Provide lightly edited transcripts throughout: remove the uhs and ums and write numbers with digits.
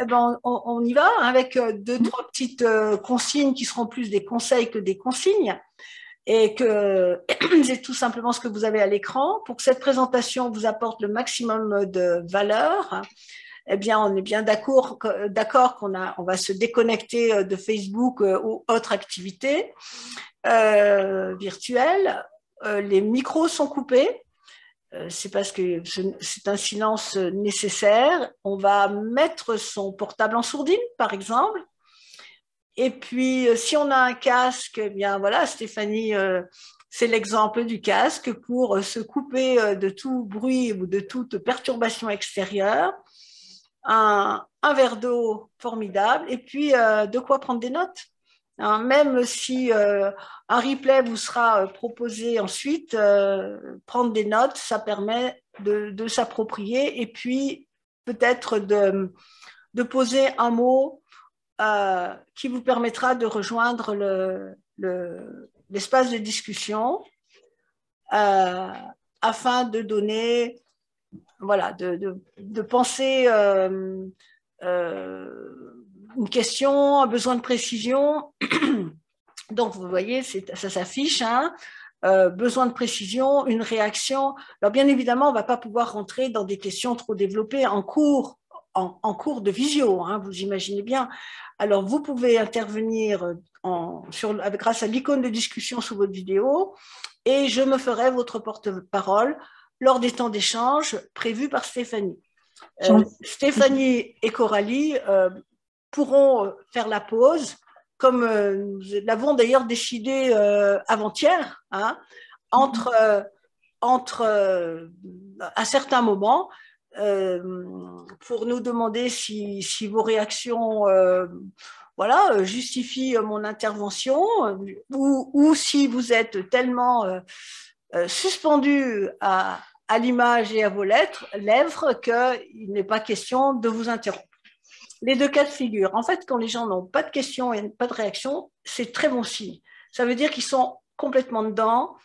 eh ben, on y va avec deux, trois petites consignes qui seront plus des conseils que des consignes. Et que c'est tout simplement ce que vous avez à l'écran. Pour que cette présentation vous apporte le maximum de valeur, eh bien, on est bien d'accord qu'on va se déconnecter de Facebook ou autres activités virtuelles. Les micros sont coupés. C'est parce que c'est un silence nécessaire. On va mettre son portable en sourdine, par exemple. Et puis, si on a un casque, eh bien voilà, Stéphanie, c'est l'exemple du casque pour se couper de tout bruit ou de toute perturbation extérieure. Un verre d'eau formidable et puis de quoi prendre des notes. Hein, même si un replay vous sera proposé ensuite, prendre des notes, ça permet de s'approprier et puis peut-être de poser un mot qui vous permettra de rejoindre l'espace de discussion afin de donner, voilà, de penser une question, un besoin de précision. Donc, vous voyez, ça s'affiche, hein, besoin de précision, une réaction. Alors, bien évidemment, on ne va pas pouvoir rentrer dans des questions trop développées en cours de visio, hein, vous imaginez bien. Alors, vous pouvez intervenir grâce à l'icône de discussion sous votre vidéo et je me ferai votre porte-parole lors des temps d'échange prévus par Stéphanie. Stéphanie et Coralie pourront faire la pause, comme nous l'avons d'ailleurs décidé avant-hier, hein, à certains moments, pour nous demander si vos réactions voilà, justifient mon intervention ou si vous êtes tellement suspendu à l'image et à vos lèvres qu'il n'est pas question de vous interrompre. Les deux cas de figure. En fait, quand les gens n'ont pas de questions et pas de réaction, c'est très bon signe. Ça veut dire qu'ils sont complètement dedans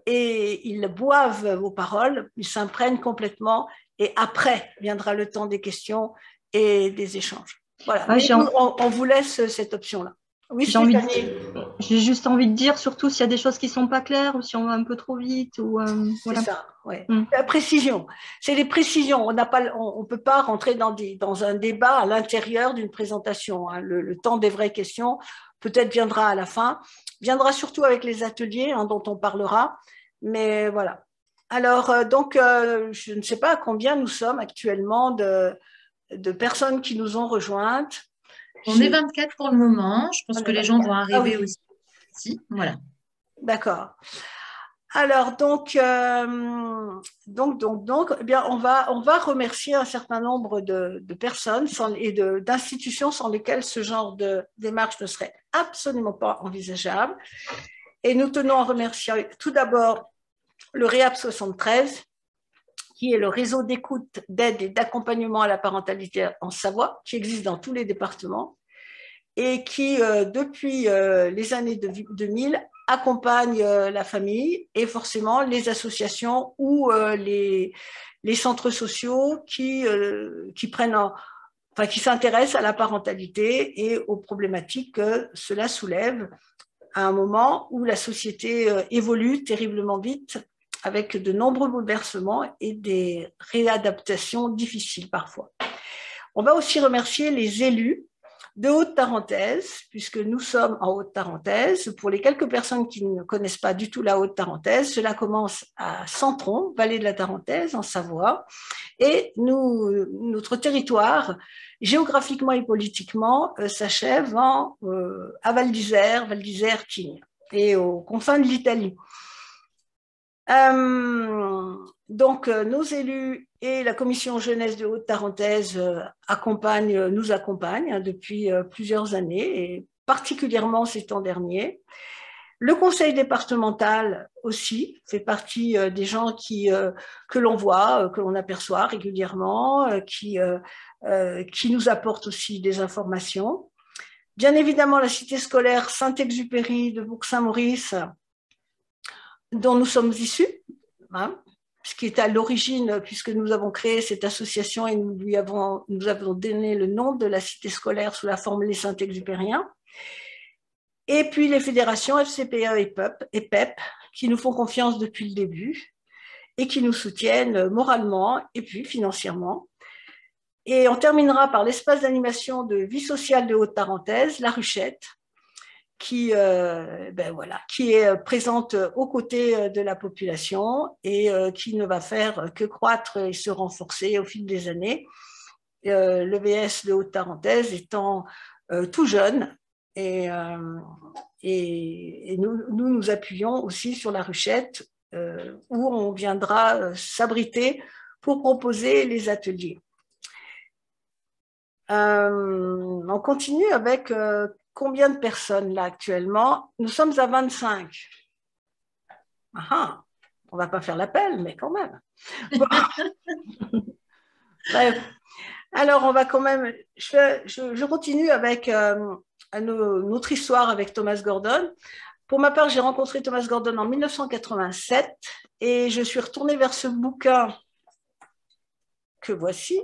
et ils boivent vos paroles, ils s'imprègnent complètement et après viendra le temps des questions et des échanges. Voilà. Mais nous, on vous laisse cette option-là. Oui, j'ai juste envie de dire, surtout s'il y a des choses qui ne sont pas claires ou si on va un peu trop vite. Voilà. C'est ça, ouais. La précision. C'est les précisions. On ne peut pas rentrer dans un débat à l'intérieur d'une présentation. Hein. Le temps des vraies questions peut-être viendra à la fin. Viendra surtout avec les ateliers hein, dont on parlera. Mais voilà. Alors, donc, je ne sais pas à combien nous sommes actuellement de personnes qui nous ont rejointes. On est 24 pour le moment. Je pense que les gens vont arriver aussi. Voilà. D'accord. Alors, donc, eh bien, on va remercier un certain nombre de personnes et d'institutions sans lesquelles ce genre de démarche ne serait absolument pas envisageable. Et nous tenons à remercier tout d'abord le REAP 73, qui est le réseau d'écoute, d'aide et d'accompagnement à la parentalité en Savoie, qui existe dans tous les départements et qui, depuis les années 2000, accompagne la famille et forcément les associations ou les centres sociaux qui s'intéressent à la parentalité et aux problématiques que cela soulève à un moment où la société évolue terriblement vite avec de nombreux bouleversements et des réadaptations difficiles parfois. On va aussi remercier les élus de Haute-Tarentaise, puisque nous sommes en Haute-Tarentaise. Pour les quelques personnes qui ne connaissent pas du tout la Haute-Tarentaise, cela commence à Centron, vallée de la Tarentaise, en Savoie. Et notre territoire, géographiquement et politiquement, s'achève à Val d'Isère, Val d'Isère-Tignes, et aux confins de l'Italie. Donc, nos élus et la commission jeunesse de Haute-Tarentaise nous accompagnent depuis plusieurs années, et particulièrement ces temps derniers. Le conseil départemental aussi fait partie des gens que l'on voit, que l'on aperçoit régulièrement, qui nous apportent aussi des informations. Bien évidemment, la cité scolaire Saint-Exupéry de Bourg-Saint-Maurice, dont nous sommes issus, hein, ce qui est à l'origine, puisque nous avons créé cette association et nous avons donné le nom de la cité scolaire sous la forme Les Saint-Exupériens. Et puis les fédérations FCPE et PEP, qui nous font confiance depuis le début et qui nous soutiennent moralement et puis financièrement. Et on terminera par l'espace d'animation de vie sociale de Haute-Tarentaise, La Ruchette, qui est présente aux côtés de la population et qui ne va faire que croître et se renforcer au fil des années. L'EVS de Haute-Tarentaise étant tout jeune et nous appuyons aussi sur La Ruchette où on viendra s'abriter pour proposer les ateliers. On continue avec combien de personnes là actuellement? Nous sommes à 25. Ah, on ne va pas faire l'appel, mais quand même. Bon. Bref. Alors, on va quand même. Je continue avec notre histoire avec Thomas Gordon. Pour ma part, j'ai rencontré Thomas Gordon en 1987 et je suis retournée vers ce bouquin que voici.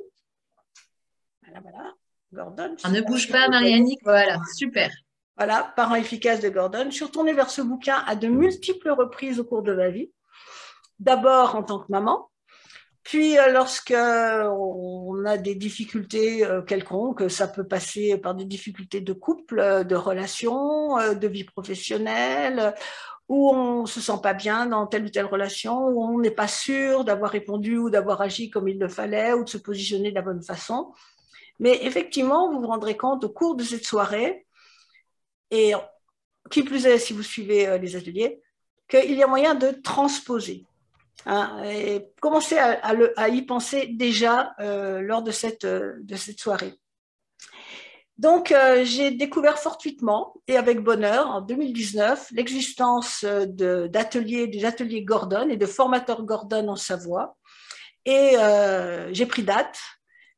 Voilà. Gordon. Ne bouge pas, Marianne. Voilà, super. Voilà, Parents efficaces de Gordon. Je suis retournée vers ce bouquin à de multiples reprises au cours de ma vie. D'abord en tant que maman, puis lorsqu'on a des difficultés quelconques, ça peut passer par des difficultés de couple, de relations, de vie professionnelle, où on ne se sent pas bien dans telle ou telle relation, où on n'est pas sûr d'avoir répondu ou d'avoir agi comme il le fallait, ou de se positionner de la bonne façon. Mais effectivement, vous vous rendrez compte au cours de cette soirée, et qui plus est si vous suivez les ateliers, qu'il y a moyen de transposer. Et commencer à y penser déjà lors de cette soirée. Donc, j'ai découvert fortuitement et avec bonheur en 2019 l'existence des ateliers Gordon et de formateurs Gordon en Savoie. Et j'ai pris date.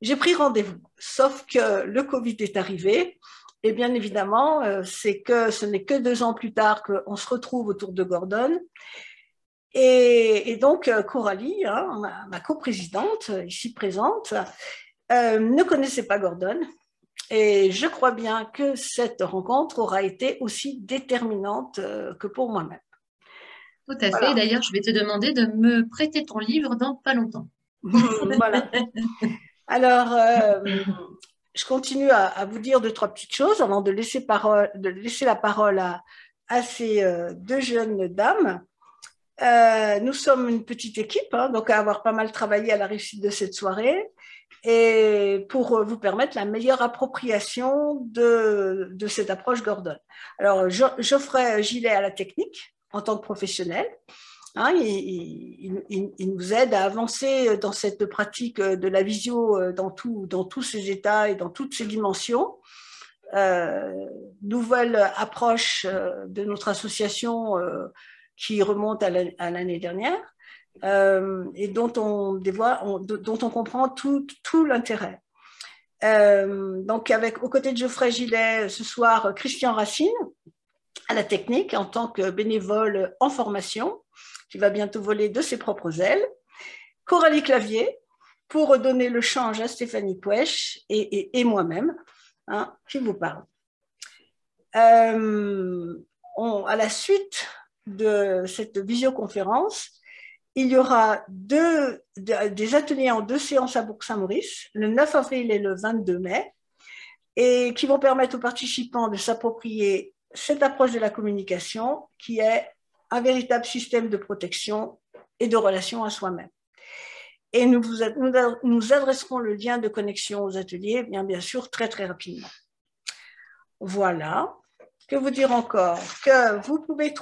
J'ai pris rendez-vous, sauf que le Covid est arrivé et bien évidemment, ce n'est que 2 ans plus tard qu'on se retrouve autour de Gordon. Et donc, Coralie, ma coprésidente ici présente, ne connaissait pas Gordon et je crois bien que cette rencontre aura été aussi déterminante que pour moi-même. Tout à fait. D'ailleurs, je vais te demander de me prêter ton livre dans pas longtemps. Voilà. Alors, je continue à vous dire 2-3 petites choses avant de laisser la parole à ces 2 jeunes dames. Nous sommes une petite équipe, donc à avoir pas mal travaillé à la réussite de cette soirée et pour vous permettre la meilleure appropriation de cette approche Gordon. Alors, Geoffrey Gillet à la technique en tant que professionnel. Il nous aide à avancer dans cette pratique de la visio dans tous ses états et dans toutes ses dimensions. Nouvelle approche de notre association qui remonte à l'année dernière et dont on comprend tout l'intérêt. Donc, aux côtés de Geoffrey Gillet, ce soir, Christian Racine à la technique en tant que bénévole en formation, qui va bientôt voler de ses propres ailes. Coralie Clavier, pour donner le change à Stéphanie Pouèche et moi-même, qui vous parle. À la suite de cette visioconférence, il y aura des ateliers en 2 séances à Bourg-Saint-Maurice, le 9 avril et le 22 mai, et qui vont permettre aux participants de s'approprier cette approche de la communication qui est un véritable système de protection et de relation à soi-même. Et nous adresserons le lien de connexion aux ateliers, bien sûr, très, très rapidement. Voilà. Que vous dire encore? Que vous pouvez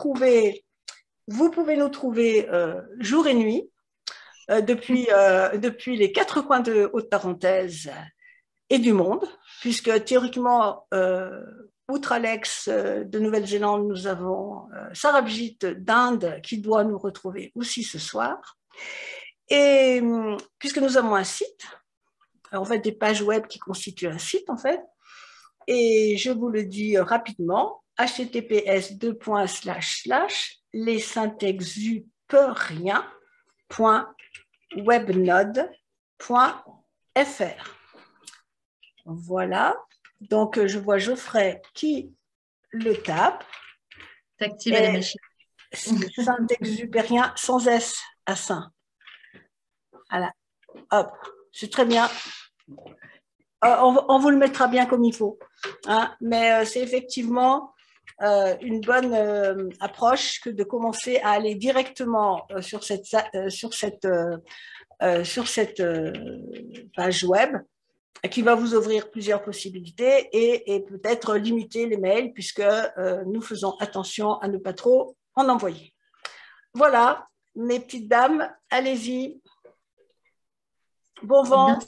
nous trouver jour et nuit depuis les 4 coins de Haute-Tarentaise et du monde, puisque théoriquement, outre Alex de Nouvelle-Zélande, nous avons Sarabjit d'Inde qui doit nous retrouver aussi ce soir. Et puisque nous avons un site, en fait des pages web qui constituent un site en fait, et je vous le dis rapidement, https://lessaintexuperiens.fr webnode.fr. Voilà. Donc, je vois Geoffrey qui le tape. T'actives la machine. Saint-Exupérien sans S à Saint. Voilà. Hop, c'est très bien. On vous le mettra bien comme il faut. Hein. Mais c'est effectivement une bonne approche que de commencer à aller directement sur cette page web qui va vous ouvrir plusieurs possibilités et peut-être limiter les mails puisque nous faisons attention à ne pas trop en envoyer. Voilà, mes petites dames, allez-y. Bon vent.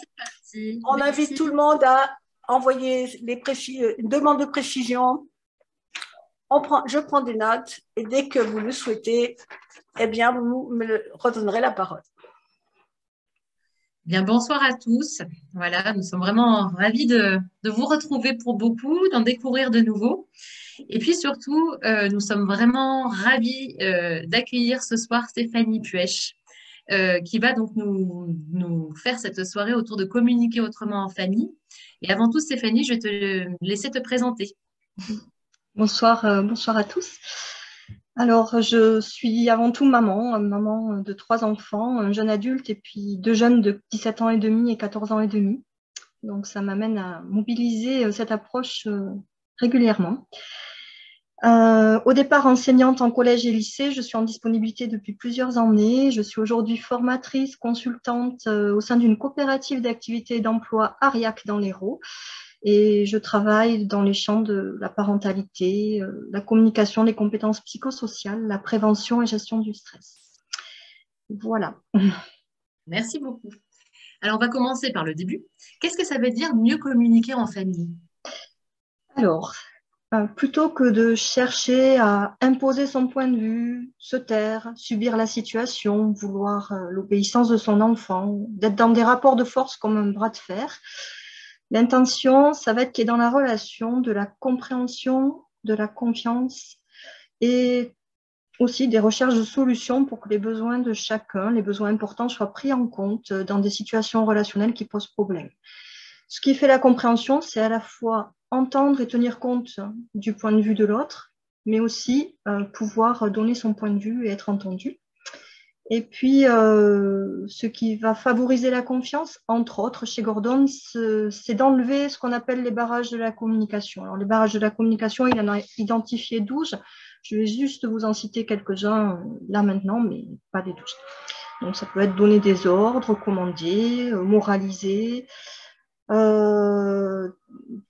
On invite tout le monde à envoyer une demande de précision. Je prends des notes et dès que vous le souhaitez, eh bien, vous me redonnerez la parole. Bien, bonsoir à tous. Voilà, nous sommes vraiment ravis de vous retrouver pour beaucoup, d'en découvrir de nouveaux. Et puis surtout, nous sommes vraiment ravis d'accueillir ce soir Stéphanie Puech, qui va donc nous faire cette soirée autour de communiquer autrement en famille. Et avant tout, Stéphanie, je vais te laisser te présenter. Bonsoir, bonsoir à tous. Alors, je suis avant tout maman de 3 enfants, un jeune adulte et puis 2 jeunes de 17 ans et demi et 14 ans et demi. Donc, ça m'amène à mobiliser cette approche régulièrement. Au départ, enseignante en collège et lycée, je suis en disponibilité depuis plusieurs années. Je suis aujourd'hui formatrice, consultante au sein d'une coopérative d'activité et d'emploi Ariac dans l'Hérault. Et je travaille dans les champs de la parentalité, la communication, les compétences psychosociales, la prévention et gestion du stress. Voilà. Merci beaucoup. Alors, on va commencer par le début. Qu'est-ce que ça veut dire mieux communiquer en famille? Alors, plutôt que de chercher à imposer son point de vue, se taire, subir la situation, vouloir l'obéissance de son enfant, d'être dans des rapports de force comme un bras de fer, l'intention, ça va être qu'il y ait dans la relation de la compréhension, de la confiance et aussi des recherches de solutions pour que les besoins de chacun, les besoins importants, soient pris en compte dans des situations relationnelles qui posent problème. Ce qui fait la compréhension, c'est à la fois entendre et tenir compte du point de vue de l'autre, mais aussi pouvoir donner son point de vue et être entendu. Et puis, ce qui va favoriser la confiance, entre autres, chez Gordon, c'est d'enlever ce qu'on appelle les barrages de la communication. Alors, les barrages de la communication, il en a identifié 12. Je vais juste vous en citer quelques-uns là maintenant, mais pas les 12. Donc, ça peut être donner des ordres, commander, moraliser,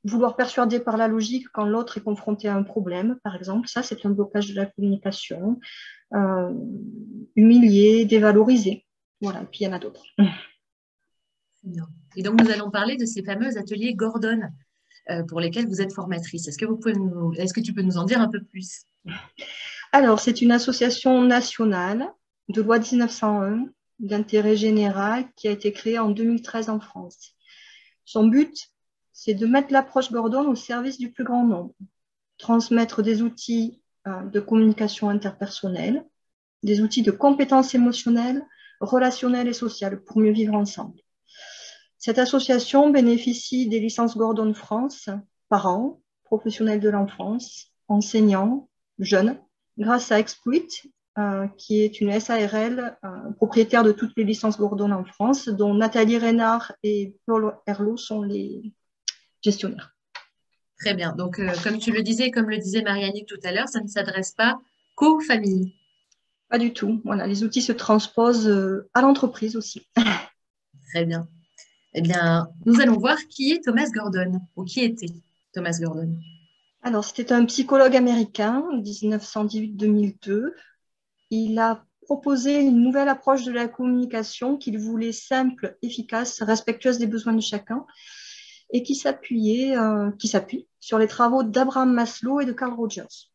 vouloir persuader par la logique quand l'autre est confronté à un problème, par exemple. Ça, c'est un blocage de la communication. Humilier, dévaloriser. Voilà, et puis il y en a d'autres. Et donc, nous allons parler de ces fameux ateliers Gordon pour lesquels vous êtes formatrice. Est-ce que tu peux nous en dire un peu plus? Alors, c'est une association nationale de loi 1901 d'intérêt général qui a été créée en 2013 en France. Son but, c'est de mettre l'approche Gordon au service du plus grand nombre, transmettre des outils de communication interpersonnelle, des outils de compétences émotionnelles, relationnelles et sociales pour mieux vivre ensemble. Cette association bénéficie des licences Gordon France, parents, professionnels de l'enfance, enseignants, jeunes, grâce à Exploit, qui est une SARL propriétaire de toutes les licences Gordon en France, dont Nathalie Reynard et Paul Herlot sont les gestionnaires. Très bien. Donc, comme tu le disais, comme le disait Marianne tout à l'heure, ça ne s'adresse pas qu'aux familles. Pas du tout. Voilà, les outils se transposent à l'entreprise aussi. Très bien. Eh bien, nous allons voir qui est Thomas Gordon, ou qui était Thomas Gordon. Alors, c'était un psychologue américain, 1918-2002. Il a proposé une nouvelle approche de la communication qu'il voulait simple, efficace, respectueuse des besoins de chacun, et qui s'appuie sur les travaux d'Abraham Maslow et de Carl Rogers.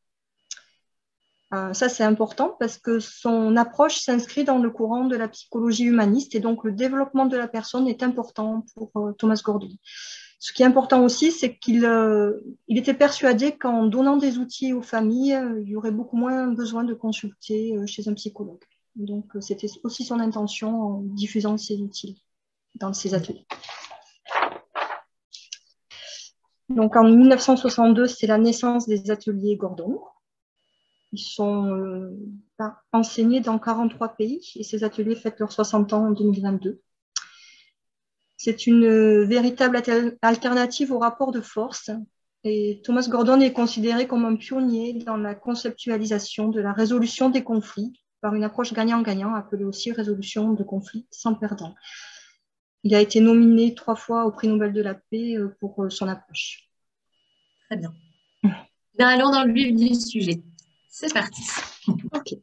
Ça, c'est important parce que son approche s'inscrit dans le courant de la psychologie humaniste et donc le développement de la personne est important pour Thomas Gordon. Ce qui est important aussi, c'est qu'il était persuadé qu'en donnant des outils aux familles, il y aurait beaucoup moins besoin de consulter chez un psychologue. Donc, c'était aussi son intention en diffusant ces outils dans ces ateliers. Donc, en 1962, c'est la naissance des ateliers Gordon. Ils sont enseignés dans 43 pays et ces ateliers fêtent leurs 60 ans en 2022. C'est une véritable alternative au rapport de force. Et Thomas Gordon est considéré comme un pionnier dans la conceptualisation de la résolution des conflits par une approche gagnant-gagnant, appelée aussi résolution de conflits sans perdant. Il a été nominé 3 fois au prix Nobel de la paix pour son approche. Très bien. Bien, allons dans le vif du sujet. C'est parti. Ok.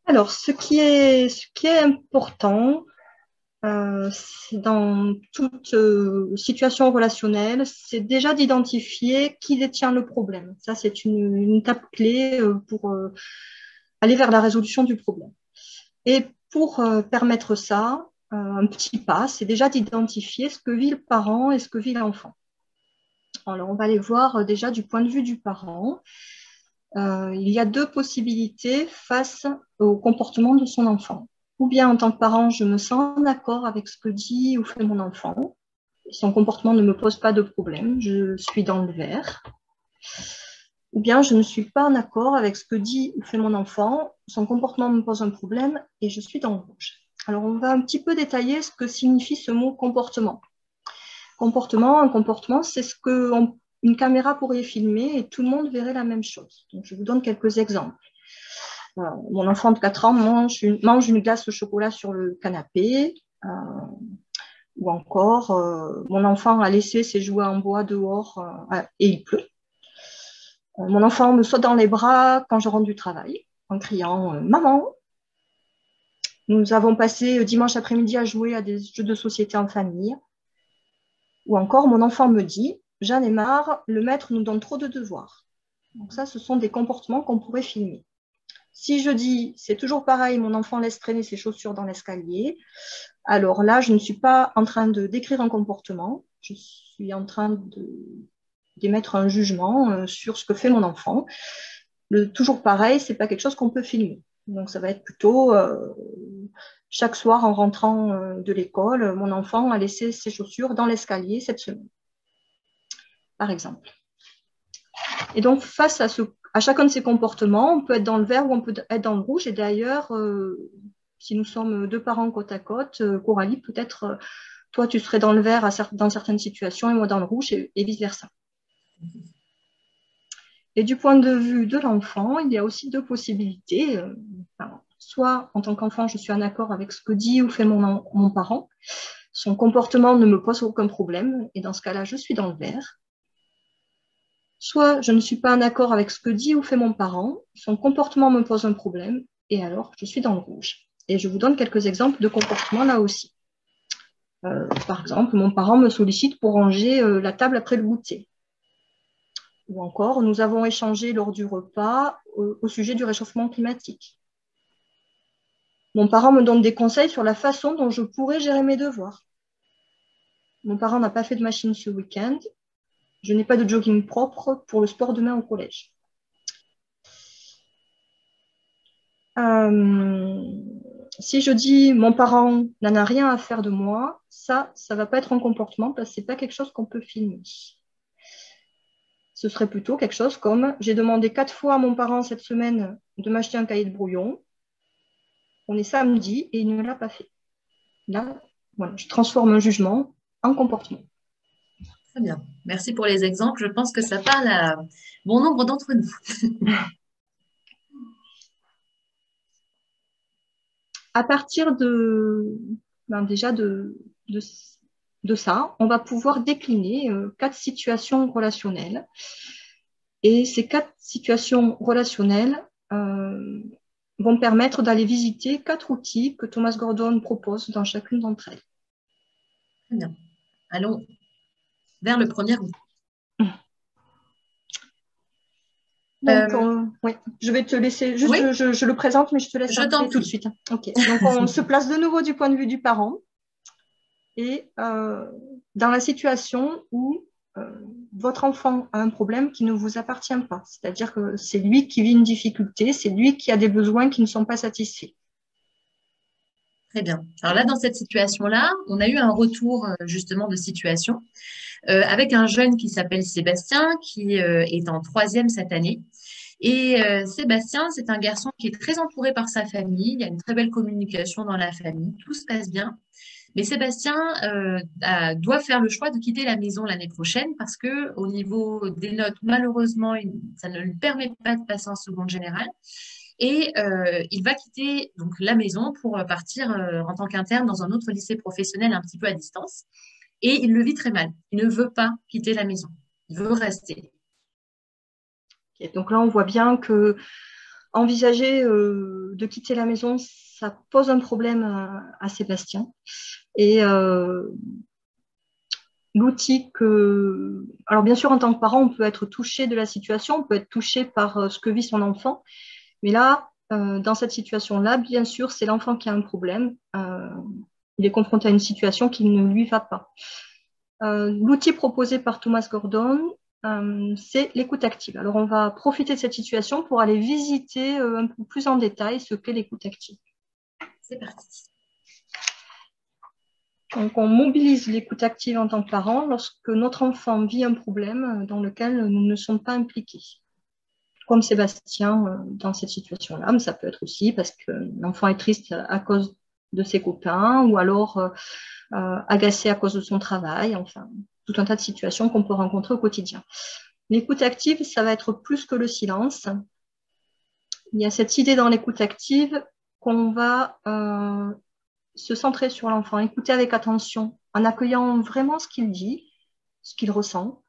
Alors, ce qui est important, dans toute situation relationnelle, c'est déjà d'identifier qui détient le problème. Ça, c'est une étape clé pour aller vers la résolution du problème. Et pour permettre ça, un petit pas, c'est déjà d'identifier ce que vit le parent et ce que vit l'enfant. Alors, on va aller voir déjà du point de vue du parent. Il y a 2 possibilités face au comportement de son enfant. Ou bien en tant que parent, je me sens en accord avec ce que dit ou fait mon enfant. Son comportement ne me pose pas de problème, je suis dans le vert. Ou bien je ne suis pas en accord avec ce que dit ou fait mon enfant, son comportement me pose un problème et je suis dans le rouge. Alors on va un petit peu détailler ce que signifie ce mot comportement. Un comportement, c'est ce qu'une caméra pourrait filmer et tout le monde verrait la même chose. Donc, je vous donne quelques exemples. Mon enfant de 4 ans mange une glace au chocolat sur le canapé. Ou encore, mon enfant a laissé ses jouets en bois dehors et il pleut. Mon enfant me saute dans les bras quand je rentre du travail en criant « Maman !» Nous avons passé dimanche après-midi à jouer à des jeux de société en famille. Ou encore, mon enfant me dit « J'en ai marre, le maître nous donne trop de devoirs. » Donc ça, ce sont des comportements qu'on pourrait filmer. Si je dis « C'est toujours pareil, mon enfant laisse traîner ses chaussures dans l'escalier », alors là, je ne suis pas en train de décrire un comportement, je suis en train d'émettre un jugement sur ce que fait mon enfant. Le toujours pareil, ce n'est pas quelque chose qu'on peut filmer. Donc ça va être plutôt chaque soir en rentrant de l'école, mon enfant a laissé ses chaussures dans l'escalier cette semaine, par exemple. Et donc face à chacun de ces comportements, on peut être dans le vert ou on peut être dans le rouge. Et d'ailleurs, si nous sommes 2 parents côte à côte, Coralie, peut-être toi tu serais dans le vert dans certaines situations et moi dans le rouge et vice-versa. Et du point de vue de l'enfant, il y a aussi 2 possibilités. Soit, en tant qu'enfant, je suis en accord avec ce que dit ou fait mon parent. Son comportement ne me pose aucun problème. Et dans ce cas-là, je suis dans le vert. Soit, je ne suis pas en accord avec ce que dit ou fait mon parent. Son comportement me pose un problème. Et alors, je suis dans le rouge. Et je vous donne quelques exemples de comportements là aussi. Par exemple, mon parent me sollicite pour ranger la table après le goûter. Ou encore, nous avons échangé lors du repas au sujet du réchauffement climatique. Mon parent me donne des conseils sur la façon dont je pourrais gérer mes devoirs. Mon parent n'a pas fait de machine ce week-end. Je n'ai pas de jogging propre pour le sport demain au collège. Si je dis mon parent n'en a rien à faire de moi, ça ne va pas être un comportement parce que ce n'est pas quelque chose qu'on peut filmer. Ce serait plutôt quelque chose comme j'ai demandé 4 fois à mon parent cette semaine de m'acheter un cahier de brouillon. On est samedi et il ne l'a pas fait. Là, voilà, je transforme un jugement en comportement. Très bien. Merci pour les exemples. Je pense que ça parle à bon nombre d'entre nous. À partir déjà de ça, on va pouvoir décliner 4 situations relationnelles. Et ces 4 situations relationnelles vont permettre d'aller visiter 4 outils que Thomas Gordon propose dans chacune d'entre elles. Très bien. Allons vers le premier outil. Donc, oui, je vais te laisser, juste oui. je le présente, mais je te laisse tout de suite. Okay. Donc, on se place de nouveau du point de vue du parent et dans la situation où votre enfant a un problème qui ne vous appartient pas. C'est-à-dire que c'est lui qui vit une difficulté, c'est lui qui a des besoins qui ne sont pas satisfaits. Très bien. Alors là, dans cette situation-là, on a eu un retour justement de situation avec un jeune qui s'appelle Sébastien, qui est en troisième cette année. Et Sébastien, c'est un garçon qui est très entouré par sa famille. Il y a une très belle communication dans la famille. Tout se passe bien. Mais Sébastien doit faire le choix de quitter la maison l'année prochaine parce que au niveau des notes, malheureusement, ça ne lui permet pas de passer en seconde générale. Et il va quitter donc la maison pour partir en tant qu'interne dans un autre lycée professionnel un petit peu à distance. Et il le vit très mal. Il ne veut pas quitter la maison. Il veut rester. Et donc là, on voit bien que envisager de quitter la maison, ça pose un problème à Sébastien. Et l'outil que... Alors bien sûr, en tant que parent, on peut être touché de la situation, on peut être touché par ce que vit son enfant. Mais là, dans cette situation-là, bien sûr, c'est l'enfant qui a un problème. Il est confronté à une situation qui ne lui va pas. L'outil proposé par Thomas Gordon, c'est l'écoute active. Alors, on va profiter de cette situation pour aller visiter un peu plus en détail ce qu'est l'écoute active. C'est parti. Donc, on mobilise l'écoute active en tant que parent lorsque notre enfant vit un problème dans lequel nous ne sommes pas impliqués. Comme Sébastien dans cette situation-là, mais ça peut être aussi parce que l'enfant est triste à cause de ses copains ou alors agacé à cause de son travail, enfin, tout un tas de situations qu'on peut rencontrer au quotidien. L'écoute active, ça va être plus que le silence. Il y a cette idée dans l'écoute active qu'on va se centrer sur l'enfant, écouter avec attention, en accueillant vraiment ce qu'il dit, ce qu'il ressent,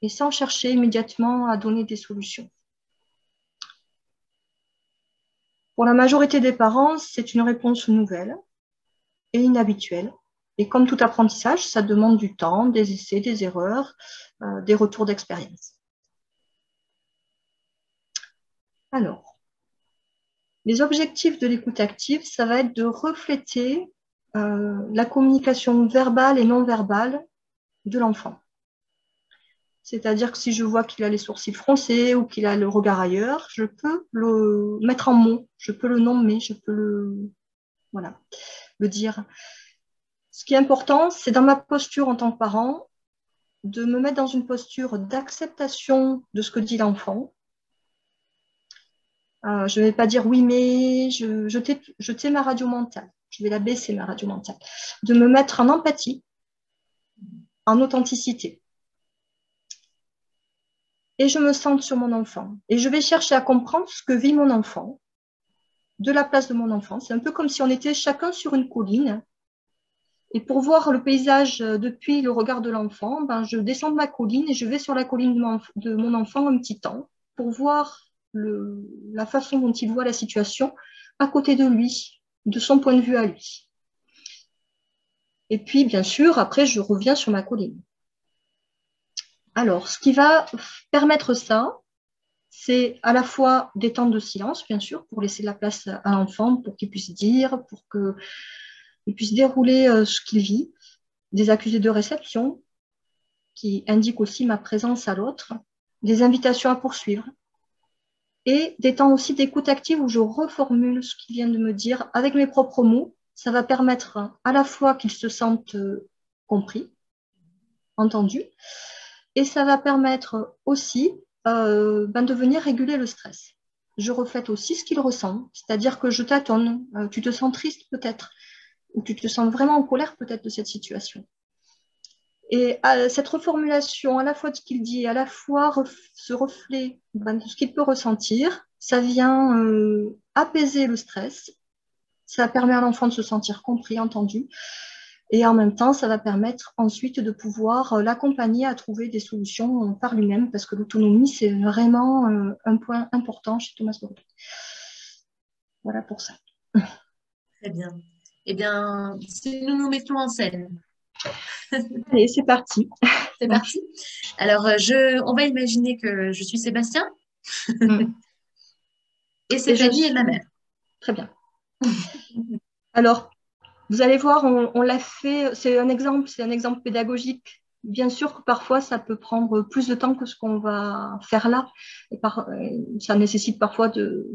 et sans chercher immédiatement à donner des solutions. Pour la majorité des parents, c'est une réponse nouvelle et inhabituelle. Et comme tout apprentissage, ça demande du temps, des essais, des erreurs, des retours d'expérience. Alors, les objectifs de l'écoute active, ça va être de refléter la communication verbale et non verbale de l'enfant. C'est-à-dire que si je vois qu'il a les sourcils froncés ou qu'il a le regard ailleurs, je peux le mettre en mots, je peux le nommer, je peux le dire. Ce qui est important, c'est dans ma posture en tant que parent, de me mettre dans une posture d'acceptation de ce que dit l'enfant. Je ne vais pas dire oui, mais je tais ma radio mentale. Je vais la baisser, ma radio mentale. De me mettre en empathie, en authenticité. Et je me centre sur mon enfant. Et je vais chercher à comprendre ce que vit mon enfant, de la place de mon enfant. C'est un peu comme si on était chacun sur une colline. Et pour voir le paysage depuis le regard de l'enfant, ben, je descends de ma colline et je vais sur la colline de mon enfant un petit temps pour voir la façon dont il voit la situation à côté de lui, de son point de vue à lui. Et puis, bien sûr, après, je reviens sur ma colline. Alors, ce qui va permettre ça, c'est à la fois des temps de silence, bien sûr, pour laisser la place à l'enfant, pour qu'il puisse dire, pour qu'il puisse dérouler ce qu'il vit, des accusés de réception qui indiquent aussi ma présence à l'autre, des invitations à poursuivre, et des temps aussi d'écoute active où je reformule ce qu'il vient de me dire avec mes propres mots. Ça va permettre à la fois qu'il se sente compris, entendu, et ça va permettre aussi de venir réguler le stress. Je reflète aussi ce qu'il ressent, c'est-à-dire que je tâtonne. Tu te sens triste peut-être, ou tu te sens vraiment en colère peut-être de cette situation. Et cette reformulation, à la fois de ce qu'il dit, à la fois ce reflet de ce qu'il peut ressentir, ça vient apaiser le stress, ça permet à l'enfant de se sentir compris, entendu, et en même temps, ça va permettre ensuite de pouvoir l'accompagner à trouver des solutions par lui-même, parce que l'autonomie, c'est vraiment un point important chez Thomas Gordon. Voilà pour ça. Très bien. Eh bien, si nous nous mettons en scène. Allez, c'est parti. C'est parti. Alors, on va imaginer que je suis Sébastien et Stéphanie est ma mère. Très bien. Alors, vous allez voir, on l'a fait, c'est un exemple pédagogique bien sûr que parfois, ça peut prendre plus de temps que ce qu'on va faire là. Ça nécessite parfois de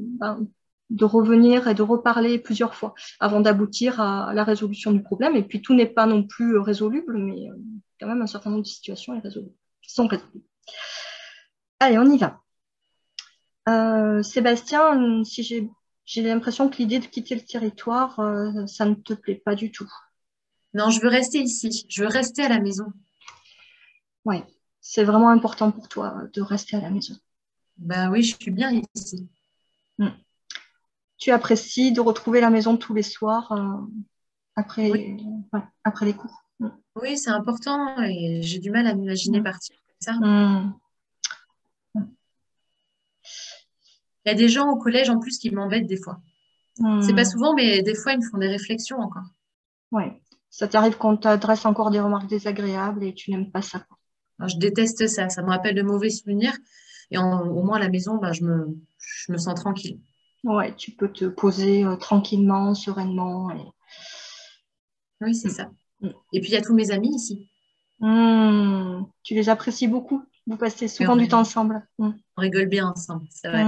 revenir et de reparler plusieurs fois avant d'aboutir à la résolution du problème. Et puis, tout n'est pas non plus résoluble, mais quand même, un certain nombre de situations sont résolubles. Allez, on y va. Sébastien, si j'ai l'impression que l'idée de quitter le territoire, ça ne te plaît pas du tout. Non, je veux rester ici. Je veux rester à la maison. Ouais, c'est vraiment important pour toi de rester à la maison. Ben oui, je suis bien ici. Tu apprécies de retrouver la maison tous les soirs après, Oui, après les cours. oui, c'est important et j'ai du mal à m'imaginer Mm. partir comme ça. Mm. Il y a des gens au collège en plus qui m'embêtent des fois. C'est pas Mm. souvent, mais des fois, ils me font des réflexions encore. Ouais. Ça t'arrive qu'on t'adresse encore des remarques désagréables et tu n'aimes pas ça, quoi. Alors, je déteste ça. Ça me rappelle de mauvais souvenirs. Et au moins, à la maison, ben, je me sens tranquille. Ouais, tu peux te poser tranquillement, sereinement. Oui, c'est ça. Et puis, il y a tous mes amis ici. Tu les apprécies beaucoup. Vous passez Et souvent du temps ensemble. on rigole bien ensemble, c'est vrai.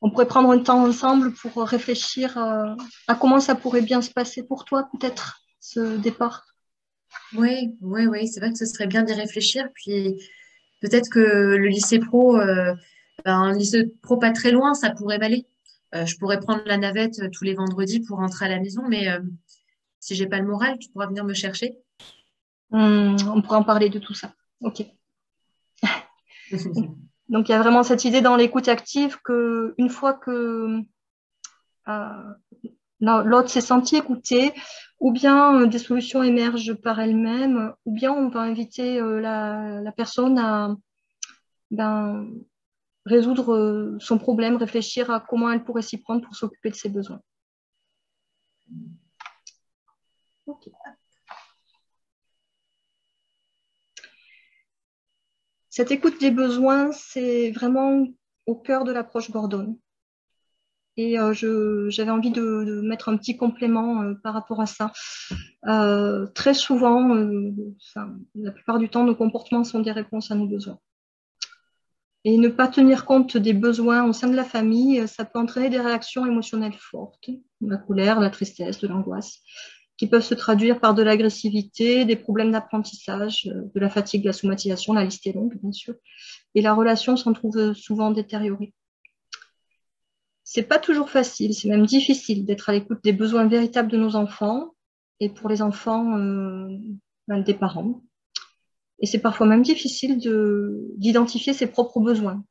On pourrait prendre un temps ensemble pour réfléchir à comment ça pourrait bien se passer pour toi, peut-être, ce départ. Oui, oui, oui. C'est vrai que ce serait bien d'y réfléchir. Puis, peut-être que le lycée pro, un lycée pro pas très loin, ça pourrait m'aller. Je pourrais prendre la navette tous les vendredis pour rentrer à la maison, mais si j'ai pas le moral, tu pourras venir me chercher. On pourrait en parler de tout ça. Ok. Donc, il y a vraiment cette idée dans l'écoute active que une fois que l'autre s'est senti écouté, ou bien des solutions émergent par elles-mêmes, ou bien on va inviter la personne à résoudre son problème, réfléchir à comment elle pourrait s'y prendre pour s'occuper de ses besoins. Okay. Cette écoute des besoins, c'est vraiment au cœur de l'approche Gordon. Et j'avais envie de mettre un petit complément par rapport à ça. Très souvent, la plupart du temps, nos comportements sont des réponses à nos besoins. Et ne pas tenir compte des besoins au sein de la famille, ça peut entraîner des réactions émotionnelles fortes, de la colère, de la tristesse, de l'angoisse, qui peuvent se traduire par de l'agressivité, des problèmes d'apprentissage, de la fatigue, de la somatisation, la liste est longue, bien sûr. Et la relation s'en trouve souvent détériorée. C'est pas toujours facile, c'est même difficile d'être à l'écoute des besoins véritables de nos enfants et pour les enfants des parents. Et c'est parfois même difficile d'identifier ses propres besoins.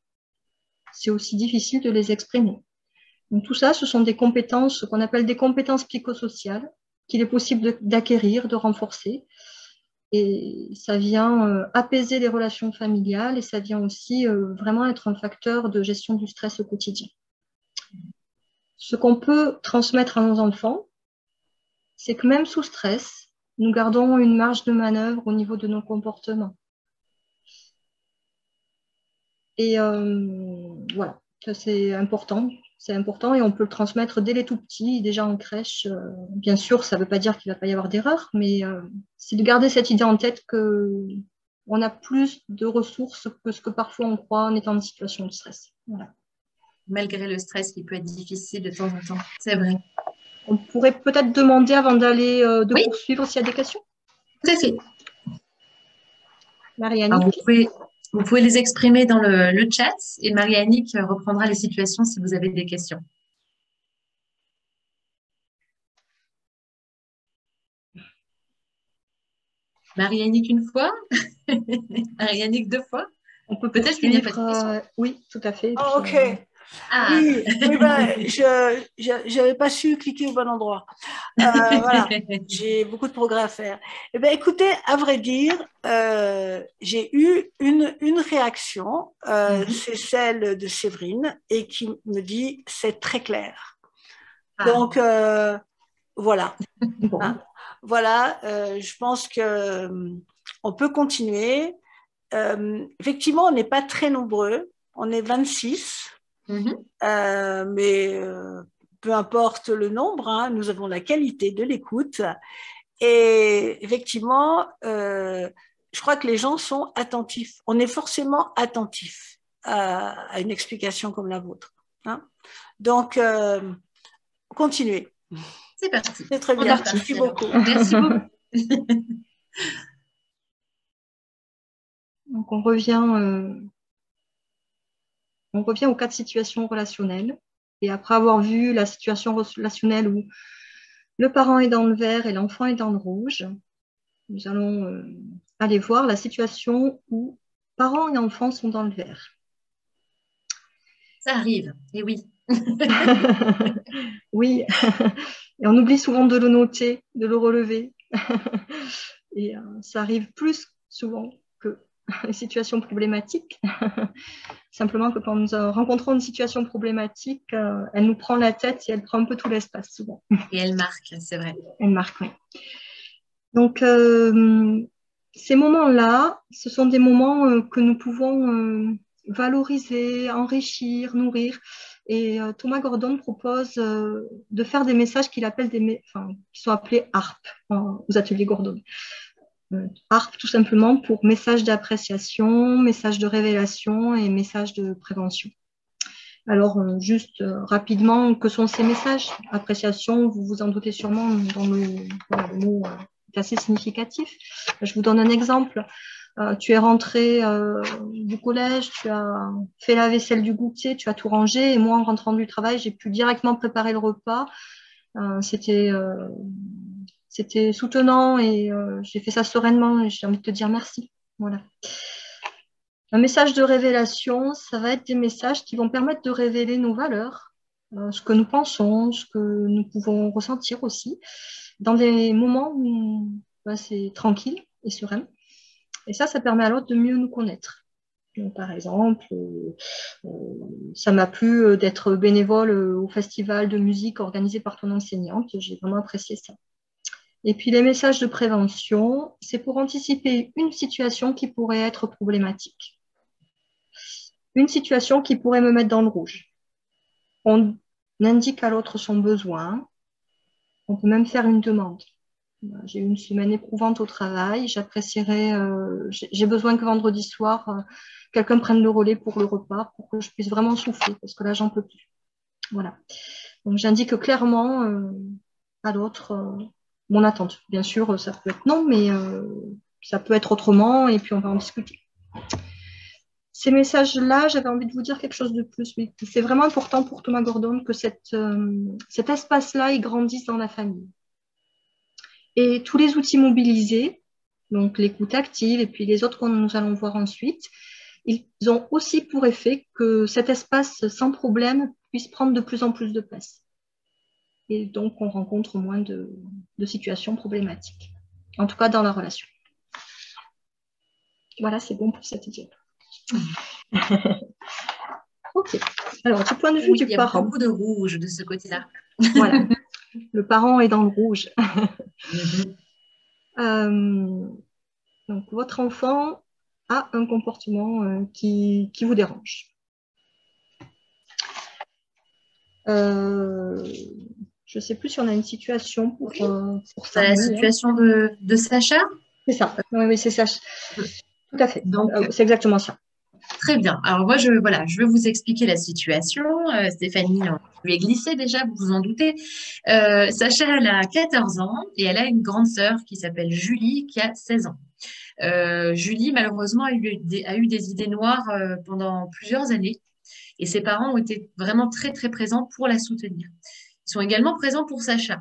C'est aussi difficile de les exprimer. Donc tout ça, ce sont des compétences qu'on appelle des compétences psychosociales qu'il est possible d'acquérir, de renforcer. Et ça vient apaiser les relations familiales et ça vient aussi vraiment être un facteur de gestion du stress au quotidien. Ce qu'on peut transmettre à nos enfants, c'est que même sous stress, nous gardons une marge de manœuvre au niveau de nos comportements. Et voilà, c'est important et on peut le transmettre dès les tout petits, déjà en crèche. Bien sûr, ça ne veut pas dire qu'il ne va pas y avoir d'erreur, mais c'est de garder cette idée en tête qu'on a plus de ressources que ce que parfois on croit en étant en situation de stress. Voilà. Malgré le stress qui peut être difficile de temps en temps, c'est vrai. On pourrait peut-être demander avant d'aller Oui, poursuivre s'il y a des questions. tout à fait. Marie-Annick. Vous pouvez les exprimer dans le chat et Marie-Annick reprendra les situations si vous avez des questions. Marie-Annick une fois, Marie-Annick deux fois. On peut peut-être qu'il n'y a pas de questions. Oui, tout à fait. Oh, ok. Ah. Oui, ben, je n'avais pas su cliquer au bon endroit. Voilà, j'ai beaucoup de progrès à faire. Eh bien, écoutez, à vrai dire, j'ai eu une réaction, c'est celle de Séverine, et qui me dit c'est très clair. Donc, voilà. Bon. Hein, voilà, je pense que on peut continuer. Effectivement, on n'est pas très nombreux, on est 26. Mais peu importe le nombre, hein, nous avons la qualité de l'écoute Et effectivement, je crois que les gens sont attentifs. On est forcément attentif à une explication comme la vôtre. Hein. Donc, continuez. C'est parti. C'est très On bien. est reparti, Merci beaucoup. Merci beaucoup. Donc, on revient au cas de situation relationnelle. Et après avoir vu la situation relationnelle où le parent est dans le vert et l'enfant est dans le rouge, nous allons aller voir la situation où parents et enfants sont dans le vert. Ça arrive, et oui. Oui, et on oublie souvent de le noter, de le relever. Et ça arrive plus souvent que les situations problématiques. Simplement que quand nous rencontrons une situation problématique, elle nous prend la tête et elle prend un peu tout l'espace souvent. Et elle marque, c'est vrai. Elle marque, oui. Donc, ces moments-là, ce sont des moments que nous pouvons valoriser, enrichir, nourrir. Et Thomas Gordon propose de faire des messages qu'il appelle qui sont appelés ARP aux ateliers Gordon. ARP tout simplement pour message d'appréciation, message de révélation et message de prévention. Alors, juste rapidement, que sont ces messages? Appréciation, vous vous en doutez sûrement, dans le mot est assez significatif. Je vous donne un exemple. Tu es rentré du collège, tu as fait la vaisselle du goûter, tu as tout rangé, et moi, en rentrant du travail, j'ai pu directement préparer le repas. C'était soutenant et j'ai fait ça sereinement et j'ai envie de te dire merci. Voilà. Un message de révélation, ça va être des messages qui vont permettre de révéler nos valeurs, ce que nous pensons, ce que nous pouvons ressentir aussi, dans des moments où c'est tranquille et serein. Et ça permet à l'autre de mieux nous connaître. Donc, par exemple, ça m'a plu d'être bénévole au festival de musique organisé par ton enseignante. J'ai vraiment apprécié ça. Et puis, les messages de prévention, c'est pour anticiper une situation qui pourrait être problématique. Une situation qui pourrait me mettre dans le rouge. On indique à l'autre son besoin. On peut même faire une demande. J'ai eu une semaine éprouvante au travail. J'apprécierais, j'ai besoin que vendredi soir, quelqu'un prenne le relais pour le repas, pour que je puisse vraiment souffler, parce que là, j'en peux plus. Voilà. Donc, j'indique clairement à l'autre mon attente. Bien sûr, ça peut être non, mais ça peut être autrement, et puis on va en discuter. Ces messages-là, j'avais envie de vous dire quelque chose de plus. Oui. C'est vraiment important pour Thomas Gordon que cet espace-là, il grandisse dans la famille. Et tous les outils mobilisés, donc l'écoute active et puis les autres que nous allons voir ensuite, ils ont aussi pour effet que cet espace sans problème puisse prendre de plus en plus de place. Et donc, on rencontre moins de situations problématiques. En tout cas, dans la relation. Voilà, c'est bon pour cette idée. Ok. Alors, du point de vue du parent. Il y a beaucoup de rouge de ce côté-là. Voilà. Le parent est dans le rouge. Donc, votre enfant a un comportement qui vous dérange. Je ne sais plus si on a une situation pour ça. La situation de Sacha? C'est ça. Oui, c'est ça. Tout à fait. Donc, c'est exactement ça. Très bien. Alors moi, je vais vous expliquer la situation. Stéphanie, je lui ai glissé déjà, vous vous en doutez. Sacha, elle a 14 ans et elle a une grande sœur qui s'appelle Julie, qui a 16 ans. Julie, malheureusement, a eu des idées noires pendant plusieurs années et ses parents ont été vraiment très, très présents pour la soutenir. Ils sont également présents pour Sacha.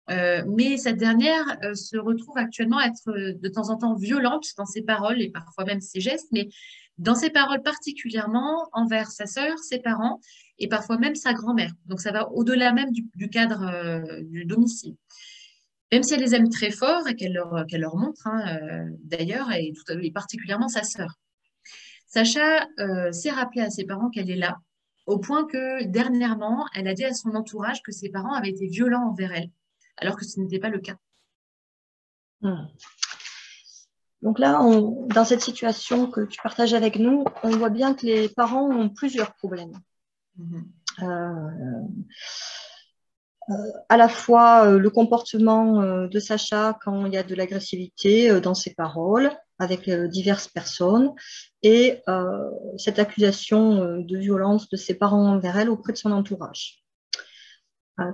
Mais cette dernière se retrouve actuellement à être de temps en temps violente dans ses paroles et parfois même ses gestes, mais dans ses paroles particulièrement envers sa sœur, ses parents et parfois même sa grand-mère. Donc ça va au-delà même du cadre du domicile. Même si elle les aime très fort et qu'elle leur montre d'ailleurs, et particulièrement sa sœur. Sacha s'est rappelé à ses parents qu'elle est là, au point que dernièrement, elle a dit à son entourage que ses parents avaient été violents envers elle, alors que ce n'était pas le cas. Donc là, dans cette situation que tu partages avec nous, on voit bien que les parents ont plusieurs problèmes. à la fois le comportement de Sacha quand il y a de l'agressivité dans ses paroles avec diverses personnes et cette accusation de violence de ses parents envers elle auprès de son entourage.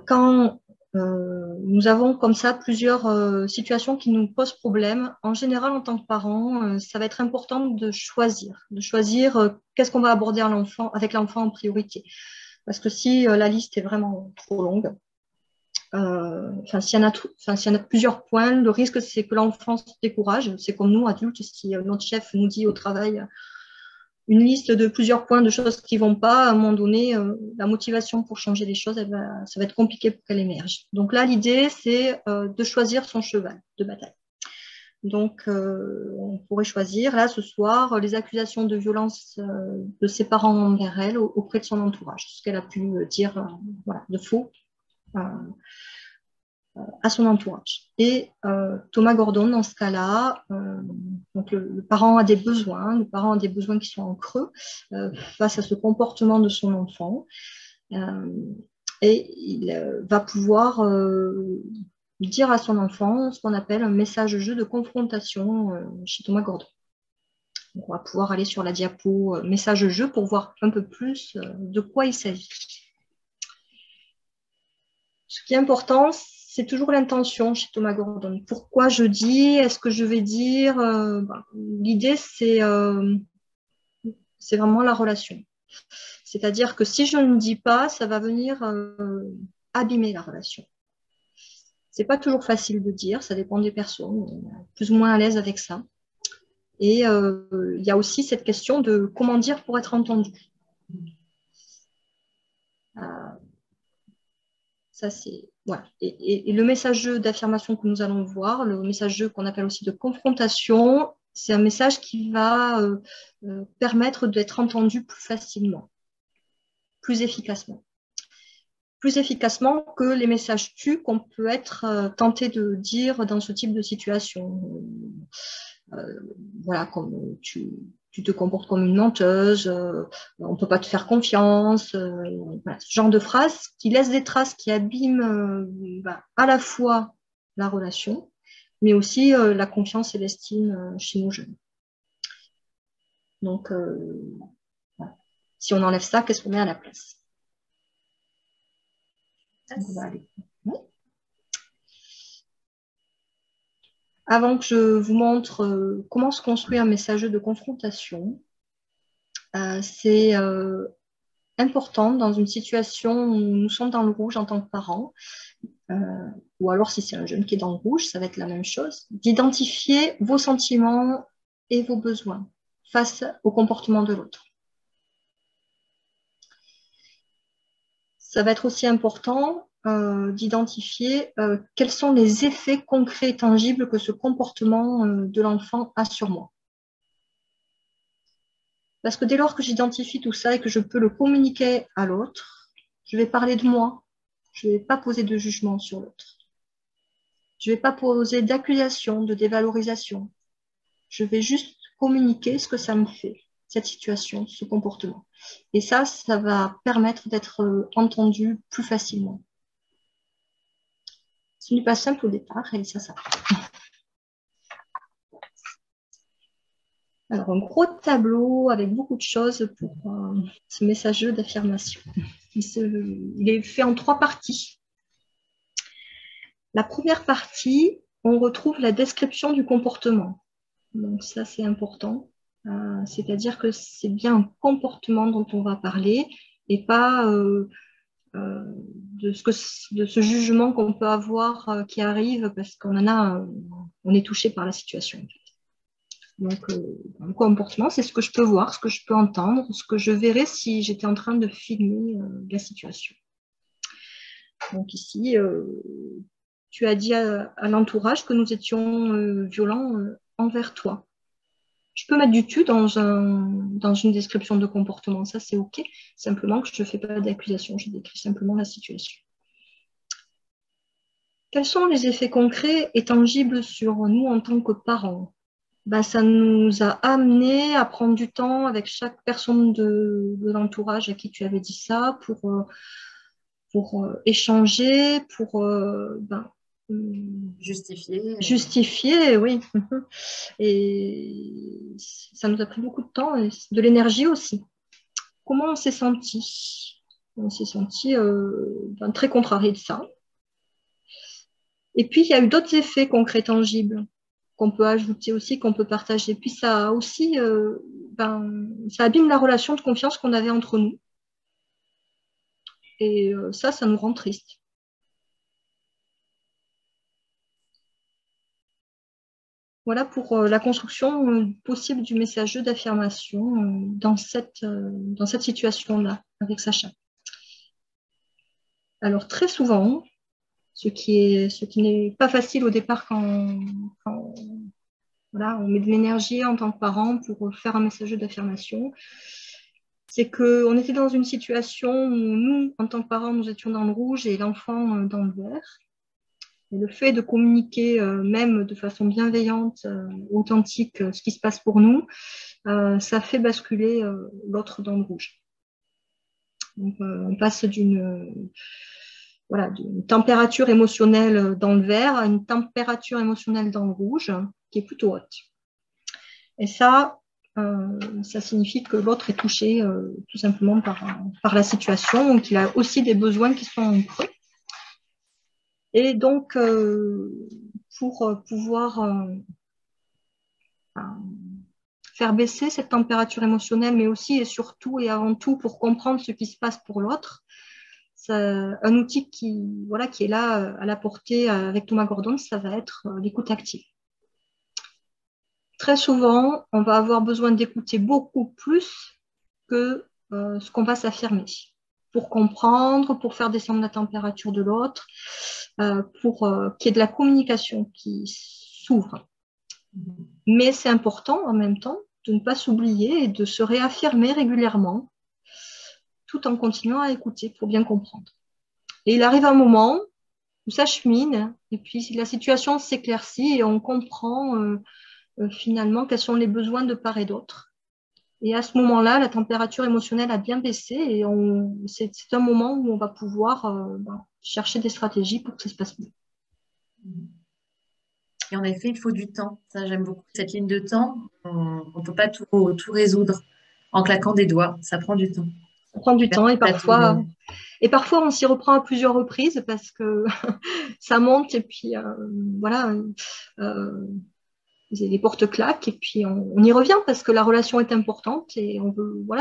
Quand nous avons comme ça plusieurs situations qui nous posent problème, en général en tant que parent, ça va être important de choisir qu'est-ce qu'on va aborder avec l'enfant en priorité. Parce que si la liste est vraiment trop longue, s'il y en a plusieurs points, le risque c'est que l'enfant se décourage. C'est comme nous, adultes, si notre chef nous dit au travail une liste de plusieurs points de choses qui ne vont pas, à un moment donné, la motivation pour changer les choses, ça va être compliqué pour qu'elle émerge. Donc là, l'idée, c'est de choisir son cheval de bataille. Donc, on pourrait choisir, là, ce soir, les accusations de violence de ses parents envers elle auprès de son entourage, ce qu'elle a pu dire voilà, de faux à son entourage. Et Thomas Gordon, dans ce cas-là, donc le parent a des besoins, qui sont en creux face à ce comportement de son enfant, et il va pouvoir dire à son enfant ce qu'on appelle un message-jeu de confrontation chez Thomas Gordon. Donc, on va pouvoir aller sur la diapo message-jeu pour voir un peu plus de quoi il s'agit. Ce qui est important, c'est toujours l'intention chez Thomas Gordon. Pourquoi je dis, est-ce que je vais dire l'idée, c'est vraiment la relation. C'est-à-dire que si je ne dis pas, ça va venir abîmer la relation. C'est pas toujours facile de dire, ça dépend des personnes, on est plus ou moins à l'aise avec ça. Et il y a aussi cette question de comment dire pour être entendu. Ça, c'est voilà. Et le message-jeu d'affirmation que nous allons voir, le message-jeu qu'on appelle aussi de confrontation, c'est un message qui va permettre d'être entendu plus facilement, plus efficacement. Plus efficacement que les messages tues qu'on peut être tenté de dire dans ce type de situation. Voilà, comme tu te comportes comme une menteuse, on ne peut pas te faire confiance, voilà, ce genre de phrases qui laissent des traces, qui abîment à la fois la relation, mais aussi la confiance et l'estime chez nos jeunes. Donc, voilà. Si on enlève ça, qu'est-ce qu'on met à la place? On va aller. Avant que je vous montre comment se construit un message de confrontation, c'est important dans une situation où nous sommes dans le rouge en tant que parents, ou alors si c'est un jeune qui est dans le rouge, ça va être la même chose, d'identifier vos sentiments et vos besoins face au comportement de l'autre. Ça va être aussi important d'identifier quels sont les effets concrets et tangibles que ce comportement de l'enfant a sur moi. Parce que dès lors que j'identifie tout ça et que je peux le communiquer à l'autre, je vais parler de moi. Je ne vais pas poser de jugement sur l'autre. Je ne vais pas poser d'accusation, de dévalorisation. Je vais juste communiquer ce que ça me fait, cette situation, ce comportement. Et ça va permettre d'être entendu plus facilement. Ce n'est pas simple au départ et ça s'apprend. Alors, un gros tableau avec beaucoup de choses pour ce message d'affirmation. Il est fait en 3 parties. La première partie, on retrouve la description du comportement. Donc ça, c'est important. C'est-à-dire que c'est bien un comportement dont on va parler et pas de ce jugement qu'on peut avoir qui arrive parce on est touché par la situation. Donc, un comportement, c'est ce que je peux voir, ce que je peux entendre, ce que je verrais si j'étais en train de filmer la situation. Donc ici, tu as dit à l'entourage que nous étions violents envers toi. Je peux mettre du tu dans une description de comportement, ça c'est OK. Simplement que je ne fais pas d'accusation, je décris simplement la situation. Quels sont les effets concrets et tangibles sur nous en tant que parents? Ça nous a amené à prendre du temps avec chaque personne de l'entourage à qui tu avais dit ça pour pour échanger, pour Justifier. justifier, oui. Et ça nous a pris beaucoup de temps et de l'énergie aussi. Comment on s'est senti? On s'est senti très contrarié de ça. Et puis, il y a eu d'autres effets concrets, tangibles, qu'on peut ajouter aussi, qu'on peut partager. Puis, ça a aussi, ça abîme la relation de confiance qu'on avait entre nous. Et ça nous rend triste. Voilà pour la construction possible du message d'affirmation dans cette situation-là, avec Sacha. Alors, très souvent, ce qui n'est pas facile au départ quand voilà, on met de l'énergie en tant que parent pour faire un message d'affirmation, c'est qu'on était dans une situation où nous, en tant que parents, nous étions dans le rouge et l'enfant dans le vert. Et le fait de communiquer, même de façon bienveillante, authentique, ce qui se passe pour nous, ça fait basculer l'autre dans le rouge. Donc, on passe d'une température émotionnelle dans le vert à une température émotionnelle dans le rouge, qui est plutôt haute. Et ça signifie que l'autre est touché tout simplement par la situation, donc il a aussi des besoins qui sont en creux. Et donc, pour pouvoir faire baisser cette température émotionnelle, mais aussi et surtout et avant tout pour comprendre ce qui se passe pour l'autre, un outil qui est là à la portée avec Thomas Gordon, ça va être l'écoute active. Très souvent, on va avoir besoin d'écouter beaucoup plus que ce qu'on va s'affirmer, pour comprendre, pour faire descendre la température de l'autre, pour qu'il y ait de la communication qui s'ouvre. Mais c'est important en même temps de ne pas s'oublier et de se réaffirmer régulièrement, tout en continuant à écouter pour bien comprendre. Et il arrive un moment où ça chemine, et puis la situation s'éclaircit et on comprend finalement quels sont les besoins de part et d'autre. Et à ce moment-là, la température émotionnelle a bien baissé et c'est un moment où on va pouvoir chercher des stratégies pour que ça se passe mieux. Et en effet, il faut du temps. Ça, j'aime beaucoup cette ligne de temps. On ne peut pas tout résoudre en claquant des doigts. Ça prend du temps. Ça prend du temps et parfois on s'y reprend à plusieurs reprises parce que ça monte et puis les portes claquent et puis on y revient parce que la relation est importante et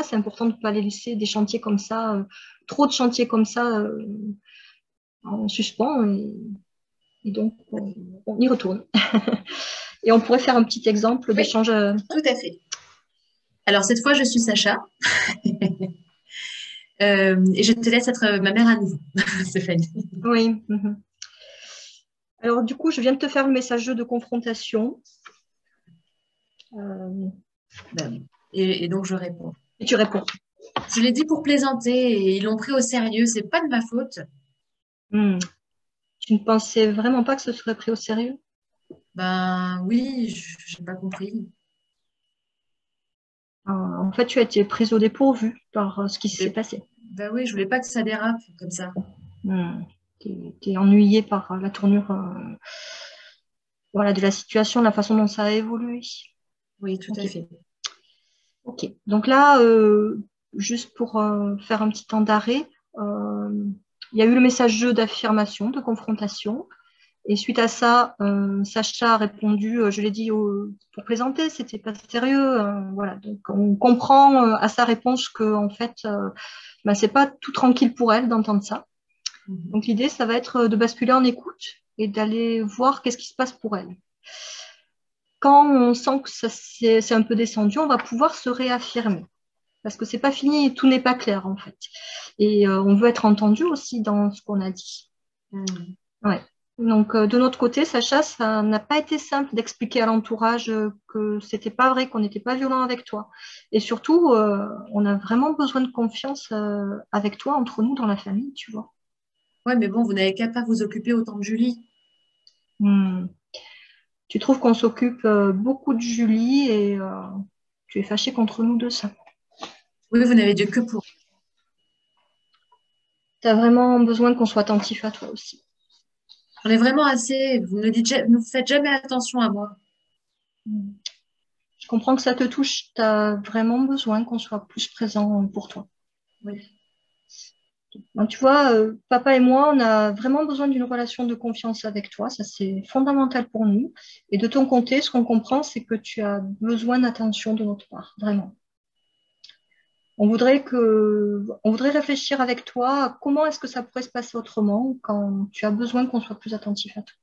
c'est important de ne pas les laisser des chantiers comme ça, trop de chantiers comme ça en suspens et donc on y retourne. Et on pourrait faire un petit exemple d'échange. Tout à fait. Alors cette fois, je suis Sacha. Et je te laisse être ma mère à nouveau, Stéphanie. Oui. Alors du coup, je viens de te faire le message de confrontation. Et donc, je réponds. Et tu réponds. Je l'ai dit pour plaisanter et ils l'ont pris au sérieux. C'est pas de ma faute. Tu ne pensais vraiment pas que ce serait pris au sérieux? Ben oui, je n'ai pas compris. En fait, tu as été prise au dépourvu par ce qui s'est passé. Ben oui, je voulais pas que ça dérape comme ça. Tu es ennuyée par la tournure de la situation, la façon dont ça a évolué. Oui, tout à fait. Ok, donc là, juste pour faire un petit temps d'arrêt, il y a eu le message d'affirmation, de confrontation. Et suite à ça, Sacha a répondu, je l'ai dit pour plaisanter, c'était pas sérieux. Donc on comprend à sa réponse que en fait, c'est pas tout tranquille pour elle d'entendre ça. Donc l'idée, ça va être de basculer en écoute et d'aller voir qu'est-ce qui se passe pour elle. Quand on sent que c'est un peu descendu, on va pouvoir se réaffirmer. Parce que c'est pas fini et tout n'est pas clair en fait. Et on veut être entendu aussi dans ce qu'on a dit. Ouais. Donc de notre côté, Sacha, ça n'a pas été simple d'expliquer à l'entourage que c'était pas vrai, qu'on n'était pas violent avec toi. Et surtout, on a vraiment besoin de confiance avec toi, entre nous, dans la famille, tu vois. Ouais, mais bon, vous n'avez qu'à pas vous occuper autant de Julie. Tu trouves qu'on s'occupe beaucoup de Julie et tu es fâchée contre nous de ça. Oui, vous n'avez Dieu que pour. tu as vraiment besoin qu'on soit attentif à toi aussi. On est vraiment assez. Vous ne faites jamais attention à moi. Je comprends que ça te touche. Tu as vraiment besoin qu'on soit plus présent pour toi. Oui. Donc, tu vois, papa et moi, on a vraiment besoin d'une relation de confiance avec toi. Ça, c'est fondamental pour nous. Et de ton côté, ce qu'on comprend, c'est que tu as besoin d'attention de notre part, vraiment. On voudrait réfléchir avec toi à comment est-ce que ça pourrait se passer autrement quand tu as besoin qu'on soit plus attentif à toi.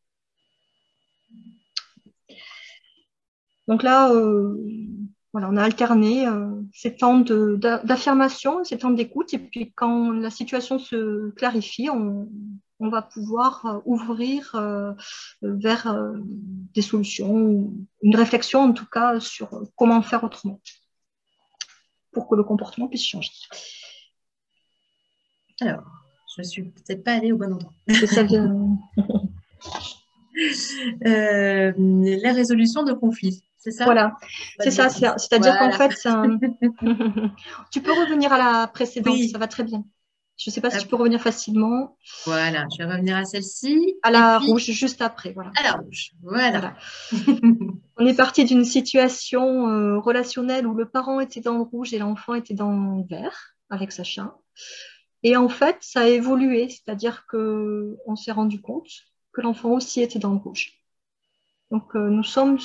Donc là, voilà, on a alterné ces temps d'affirmation, ces temps d'écoute, et puis quand la situation se clarifie, on va pouvoir ouvrir vers des solutions, une réflexion en tout cas sur comment faire autrement pour que le comportement puisse changer. Alors, je ne suis peut-être pas allée au bon endroit. C'est ça La résolution de conflits, c'est ça? Voilà, c'est ça. C'est-à-dire qu'en fait, tu peux revenir à la précédente, Oui, ça va très bien. Je ne sais pas si tu peux revenir facilement. Voilà, je vais revenir à celle-ci. À la rouge, juste après. Voilà. À la rouge, voilà. On est parti d'une situation relationnelle où le parent était dans le rouge et l'enfant était dans le vert avec Sacha. Et en fait, ça a évolué, c'est-à-dire qu'on s'est rendu compte que l'enfant aussi était dans le rouge. Donc, nous sommes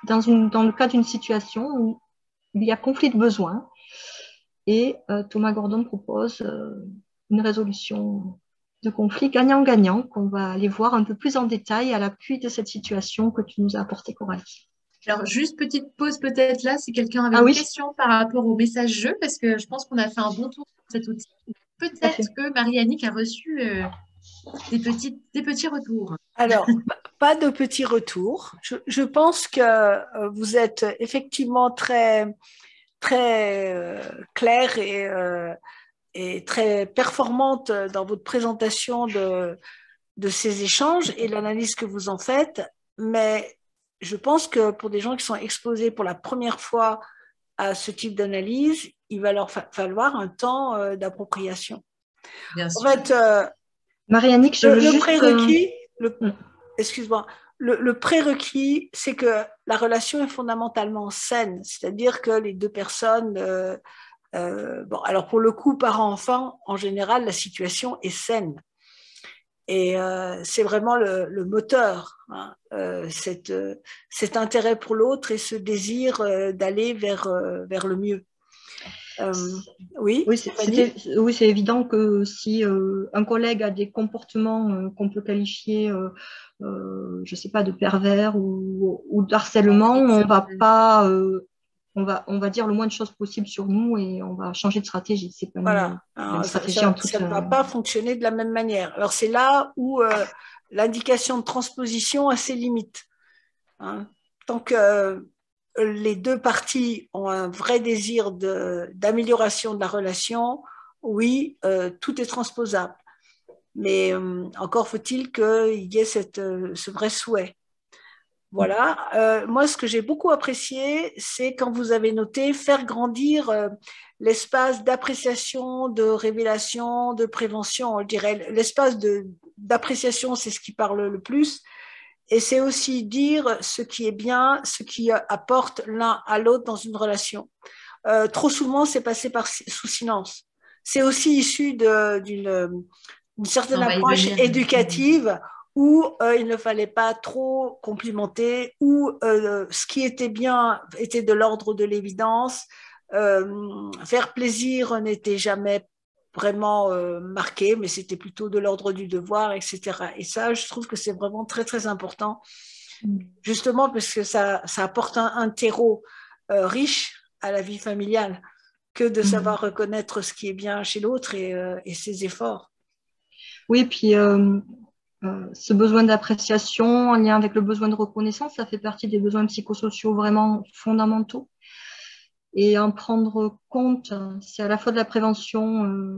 dans le cas d'une situation où il y a conflit de besoins et Thomas Gordon propose une résolution de conflit gagnant-gagnant qu'on va aller voir un peu plus en détail à l'appui de cette situation que tu nous as apportée, Coralie. Alors, juste petite pause peut-être là, si quelqu'un avait une question par rapport au message jeu, parce que je pense qu'on a fait un bon tour sur cet outil. Peut-être que Marie-Annick a reçu des petits retours. Alors, pas de petits retours. Je pense que vous êtes effectivement très, très claire et très performante dans votre présentation de ces échanges et l'analyse que vous en faites. Mais je pense que pour des gens qui sont exposés pour la première fois à ce type d'analyse, il va leur falloir un temps d'appropriation. Bien sûr. En fait, Marie-Annick, je veux le juste... prérequis, excuse-moi, le prérequis, c'est que la relation est fondamentalement saine, c'est-à-dire que les deux personnes, bon, alors pour le coup, parent-enfant, en général, la situation est saine. Et c'est vraiment le moteur, hein, cet intérêt pour l'autre et ce désir d'aller vers le mieux. Oui, c'est évident que si un collègue a des comportements qu'on peut qualifier, je ne sais pas, de pervers ou d'harcèlement, on va pas, on va dire le moins de choses possible sur nous et on va changer de stratégie. C'est pas une stratégie en toute... Ça ne va pas fonctionner de la même manière. Alors c'est là où l'indication de transposition a ses limites. Hein. Tant que les deux parties ont un vrai désir d'amélioration de la relation, oui, tout est transposable. Mais encore faut-il qu'il y ait ce vrai souhait. Voilà. Moi, ce que j'ai beaucoup apprécié, c'est quand vous avez noté faire grandir l'espace d'appréciation, de révélation, de prévention. Je dirais l'espace d'appréciation, c'est ce qui parle le plus. Et c'est aussi dire ce qui est bien, ce qui apporte l'un à l'autre dans une relation. Trop souvent, c'est passé sous silence. C'est aussi issu d'une certaine approche éducative où il ne fallait pas trop complimenter, où ce qui était bien était de l'ordre de l'évidence. Faire plaisir n'était jamais vraiment marqué, mais c'était plutôt de l'ordre du devoir, etc. Et ça, je trouve que c'est vraiment très, très important, justement parce que ça apporte un terreau riche à la vie familiale que de savoir reconnaître ce qui est bien chez l'autre et ses efforts. Oui, puis ce besoin d'appréciation en lien avec le besoin de reconnaissance, ça fait partie des besoins psychosociaux vraiment fondamentaux. Et en prendre compte, c'est à la fois de la prévention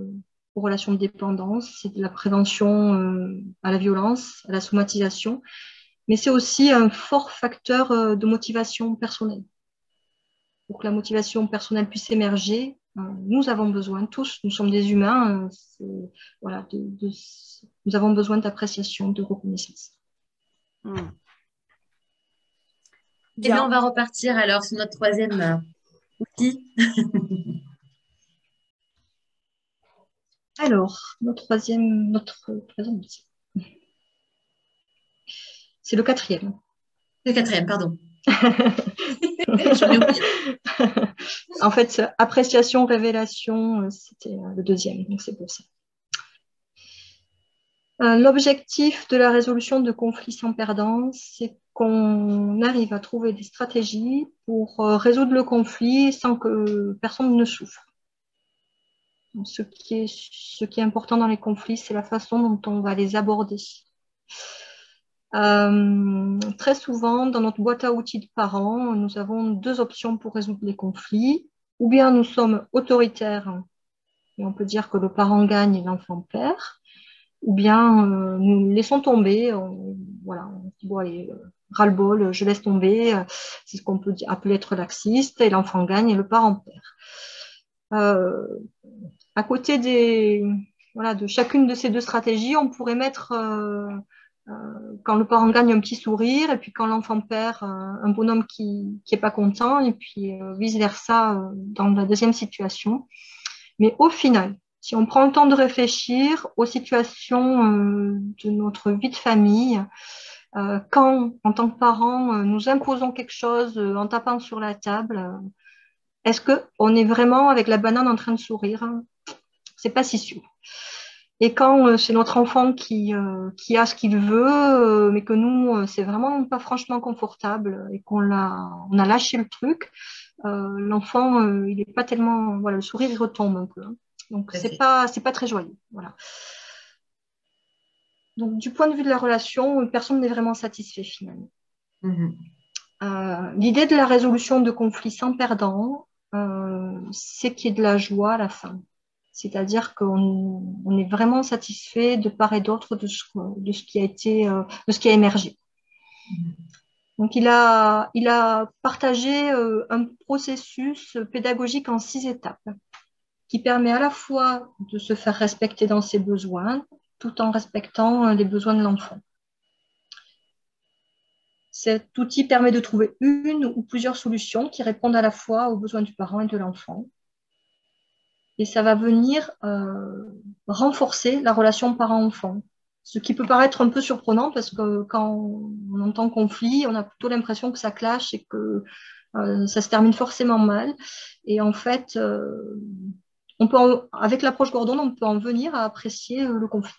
aux relations de dépendance, c'est de la prévention à la violence, à la somatisation, mais c'est aussi un fort facteur de motivation personnelle. Pour que la motivation personnelle puisse émerger, Nous avons besoin, tous, nous sommes des humains, voilà, nous avons besoin d'appréciation, de reconnaissance. Et bien, on va repartir alors sur notre troisième outil. Alors, notre troisième outil. C'est le quatrième. Le quatrième, pardon. J'en ai oublié. En fait, appréciation, révélation, c'était le deuxième, donc c'est pour ça. L'objectif de la résolution de conflits sans perdant, c'est qu'on arrive à trouver des stratégies pour résoudre le conflit sans que personne ne souffre. Donc, ce qui est important dans les conflits, c'est la façon dont on va les aborder. Très souvent, dans notre boîte à outils de parents, nous avons deux options pour résoudre les conflits. Ou bien nous sommes autoritaires, et on peut dire que le parent gagne et l'enfant perd. Ou bien nous laissons tomber, voilà, on dit, bon, allez, ras-le-bol, je laisse tomber, c'est ce qu'on peut appeler être laxiste, et l'enfant gagne et le parent perd. À côté de chacune de ces deux stratégies, on pourrait mettre, quand le parent gagne, un petit sourire, et puis quand l'enfant perd, un bonhomme qui n'est pas content, et puis vice-versa dans la deuxième situation. Mais au final, si on prend le temps de réfléchir aux situations de notre vie de famille, quand, en tant que parents, nous imposons quelque chose en tapant sur la table, est-ce qu'on est vraiment avec la banane en train de sourire? C'est pas si sûr. Et quand c'est notre enfant qui a ce qu'il veut, mais que nous, c'est vraiment pas franchement confortable et on a lâché le truc, l'enfant, il est pas tellement, voilà, le sourire il retombe un peu. Hein. Donc c'est pas très joyeux. Voilà. Donc du point de vue de la relation, personne n'est vraiment satisfait finalement. L'idée de la résolution de conflits sans perdant, c'est qu'il y ait de la joie à la fin. C'est-à-dire qu'on est vraiment satisfait de part et d'autre de ce qui a été, de ce qui a émergé. Donc, il a partagé un processus pédagogique en 6 étapes qui permet à la fois de se faire respecter dans ses besoins tout en respectant les besoins de l'enfant. Cet outil permet de trouver une ou plusieurs solutions qui répondent à la fois aux besoins du parent et de l'enfant. Et ça va venir renforcer la relation parent-enfant. Ce qui peut paraître un peu surprenant parce que quand on entend conflit, on a plutôt l'impression que ça clash et que ça se termine forcément mal. Et en fait, avec l'approche Gordon, on peut en venir à apprécier le conflit.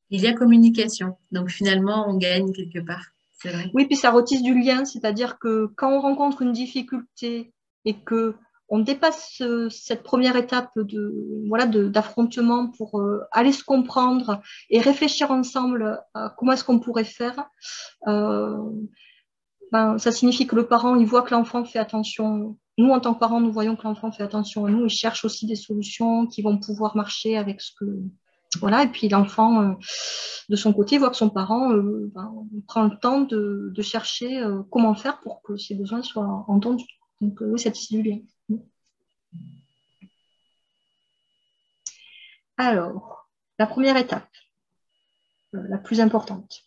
Il y a communication, donc finalement, on gagne quelque part. C'est vrai. Oui, puis ça retisse du lien, c'est-à-dire que quand on rencontre une difficulté et que on dépasse cette première étape d'affrontement pour aller se comprendre et réfléchir ensemble à comment est-ce qu'on pourrait faire. Ça signifie que le parent, il voit que l'enfant fait attention. Nous, en tant que parents, nous voyons que l'enfant fait attention à nous. Il cherche aussi des solutions qui vont pouvoir marcher avec ce que... Voilà, et puis l'enfant, de son côté, voit que son parent prend le temps de chercher comment faire pour que ses besoins soient entendus. Donc oui, ça tisse du lien. Alors, la première étape, la plus importante.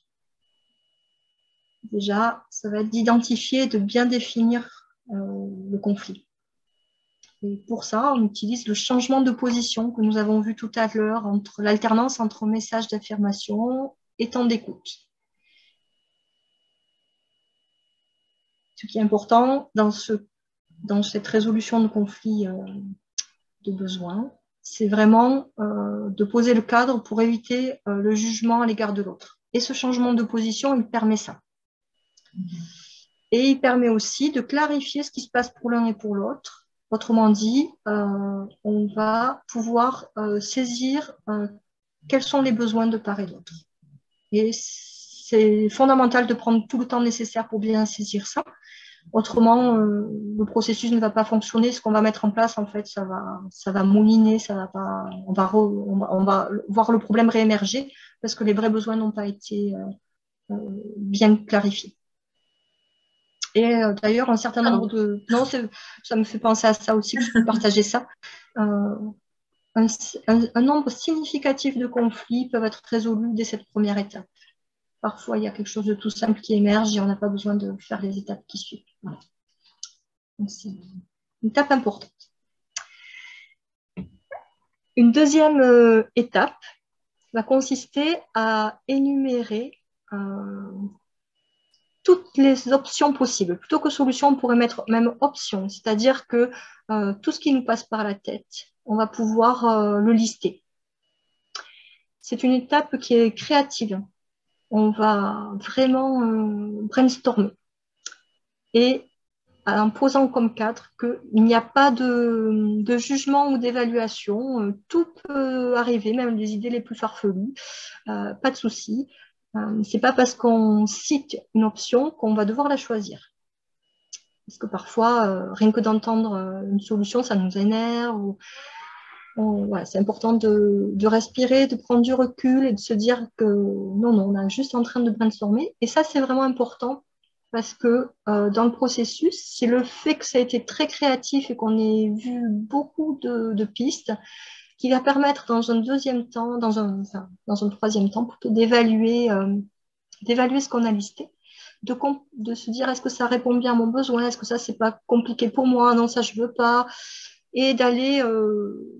Déjà, ça va être d'identifier et de bien définir le conflit. Et pour ça, on utilise le changement de position que nous avons vu tout à l'heure, entre l'alternance entre message d'affirmation et temps d'écoute. Ce qui est important dans cette résolution de conflit de besoin, c'est vraiment de poser le cadre pour éviter le jugement à l'égard de l'autre. Et ce changement de position, il permet ça. Et il permet aussi de clarifier ce qui se passe pour l'un et pour l'autre. Autrement dit, on va pouvoir saisir quels sont les besoins de part et d'autre. Et c'est fondamental de prendre tout le temps nécessaire pour bien saisir ça. Autrement, le processus ne va pas fonctionner. Ce qu'on va mettre en place, en fait, ça va mouliner, on va voir le problème réémerger parce que les vrais besoins n'ont pas été bien clarifiés. Et d'ailleurs, un certain nombre de... Non, ça me fait penser à ça aussi, que je peux partager ça. Un nombre significatif de conflits peuvent être résolus dès cette première étape. Parfois, il y a quelque chose de tout simple qui émerge et on n'a pas besoin de faire les étapes qui suivent. Voilà. Donc, c'est une étape importante. Une deuxième étape va consister à énumérer toutes les options possibles. Plutôt que solution, on pourrait mettre même option, c'est-à-dire que tout ce qui nous passe par la tête, on va pouvoir le lister. C'est une étape qui est créative. On va vraiment brainstormer. Et en posant comme cadre qu'il n'y a pas de jugement ou d'évaluation. Tout peut arriver, même les idées les plus farfelues. Pas de souci. C'est pas parce qu'on cite une option qu'on va devoir la choisir. Parce que parfois, rien que d'entendre une solution, ça nous énerve. Voilà, c'est important de respirer, de prendre du recul et de se dire que non, on est juste en train de brainstormer. Et ça, c'est vraiment important parce que dans le processus, c'est le fait que ça a été très créatif et qu'on ait vu beaucoup de pistes qui va permettre dans un deuxième temps, dans un troisième temps plutôt, d'évaluer ce qu'on a listé, de se dire est-ce que ça répond bien à mon besoin, est-ce que ça, c'est pas compliqué pour moi, non, ça, je veux pas, et d'aller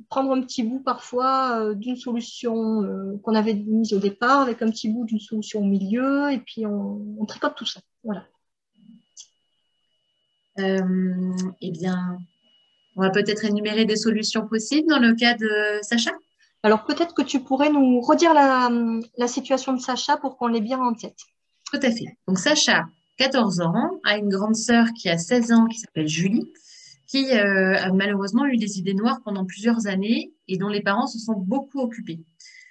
prendre un petit bout parfois d'une solution qu'on avait mise au départ, avec un petit bout d'une solution au milieu, et puis on tricote tout ça. Voilà. Eh bien, on va peut-être énumérer des solutions possibles dans le cas de Sacha. Alors peut-être que tu pourrais nous redire la situation de Sacha pour qu'on l'ait bien en tête. Tout à fait. Donc Sacha, 14 ans, a une grande sœur qui a 16 ans qui s'appelle Julie, qui a malheureusement eu des idées noires pendant plusieurs années et dont les parents se sont beaucoup occupés.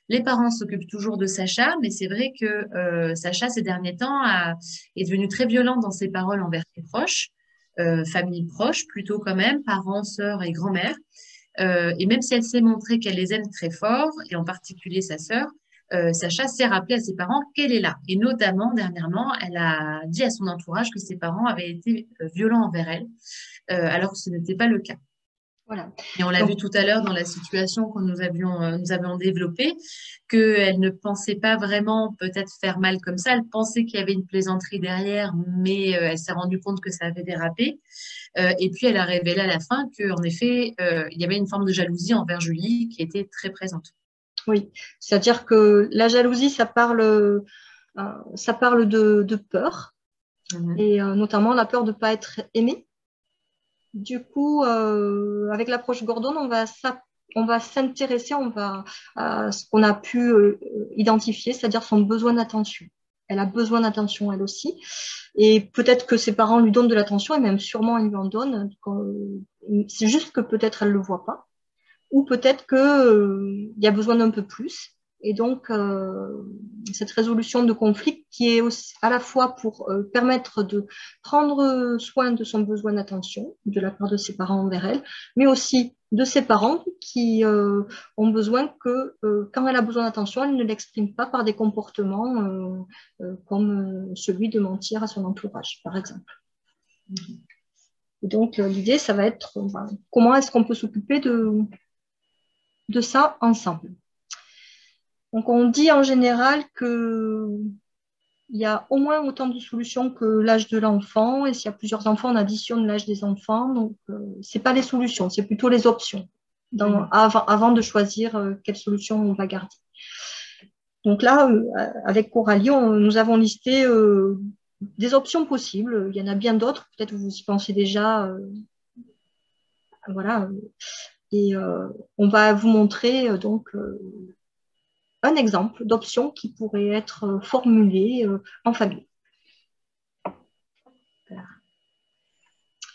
Les parents s'occupent toujours de Sacha, mais c'est vrai que Sacha, ces derniers temps, est devenu très violent dans ses paroles envers ses proches, famille proche plutôt quand même, parents, sœurs et grand-mère. Et même si elle s'est montrée qu'elle les aime très fort, et en particulier sa sœur, Sacha s'est rappelé à ses parents qu'elle est là. Et notamment, dernièrement, elle a dit à son entourage que ses parents avaient été violents envers elle, alors que ce n'était pas le cas. Voilà. Et on l'a vu tout à l'heure dans la situation que nous avions développée, qu'elle ne pensait pas vraiment peut-être faire mal comme ça. Elle pensait qu'il y avait une plaisanterie derrière, mais elle s'est rendue compte que ça avait dérapé. Et puis, elle a révélé à la fin qu'en effet, il y avait une forme de jalousie envers Julie qui était très présente. Oui, c'est-à-dire que la jalousie, ça parle de peur, et notamment la peur de ne pas être aimé. Du coup, avec l'approche Gordon, on va s'intéresser à ce qu'on a pu identifier, c'est-à-dire son besoin d'attention. Elle a besoin d'attention, elle aussi. Et peut-être que ses parents lui donnent de l'attention, et même sûrement ils lui en donnent. C'est juste que peut-être elle ne le voit pas. Ou peut-être qu'il y a besoin d'un peu plus. Et donc, cette résolution de conflit qui est aussi à la fois pour permettre de prendre soin de son besoin d'attention de la part de ses parents envers elle, mais aussi de ses parents qui ont besoin que quand elle a besoin d'attention, elle ne l'exprime pas par des comportements comme celui de mentir à son entourage, par exemple. Et donc, l'idée, ça va être comment est-ce qu'on peut s'occuper de ça ensemble. Donc, on dit en général qu'il y a au moins autant de solutions que l'âge de l'enfant, et s'il y a plusieurs enfants, on additionne l'âge des enfants. Donc, ce n'est pas les solutions, c'est plutôt les options avant de choisir quelle solution on va garder. Donc là, avec Coralie, nous avons listé des options possibles. Il y en a bien d'autres, peut-être vous y pensez déjà. Voilà. Et on va vous montrer donc un exemple d'option qui pourrait être formulée en famille.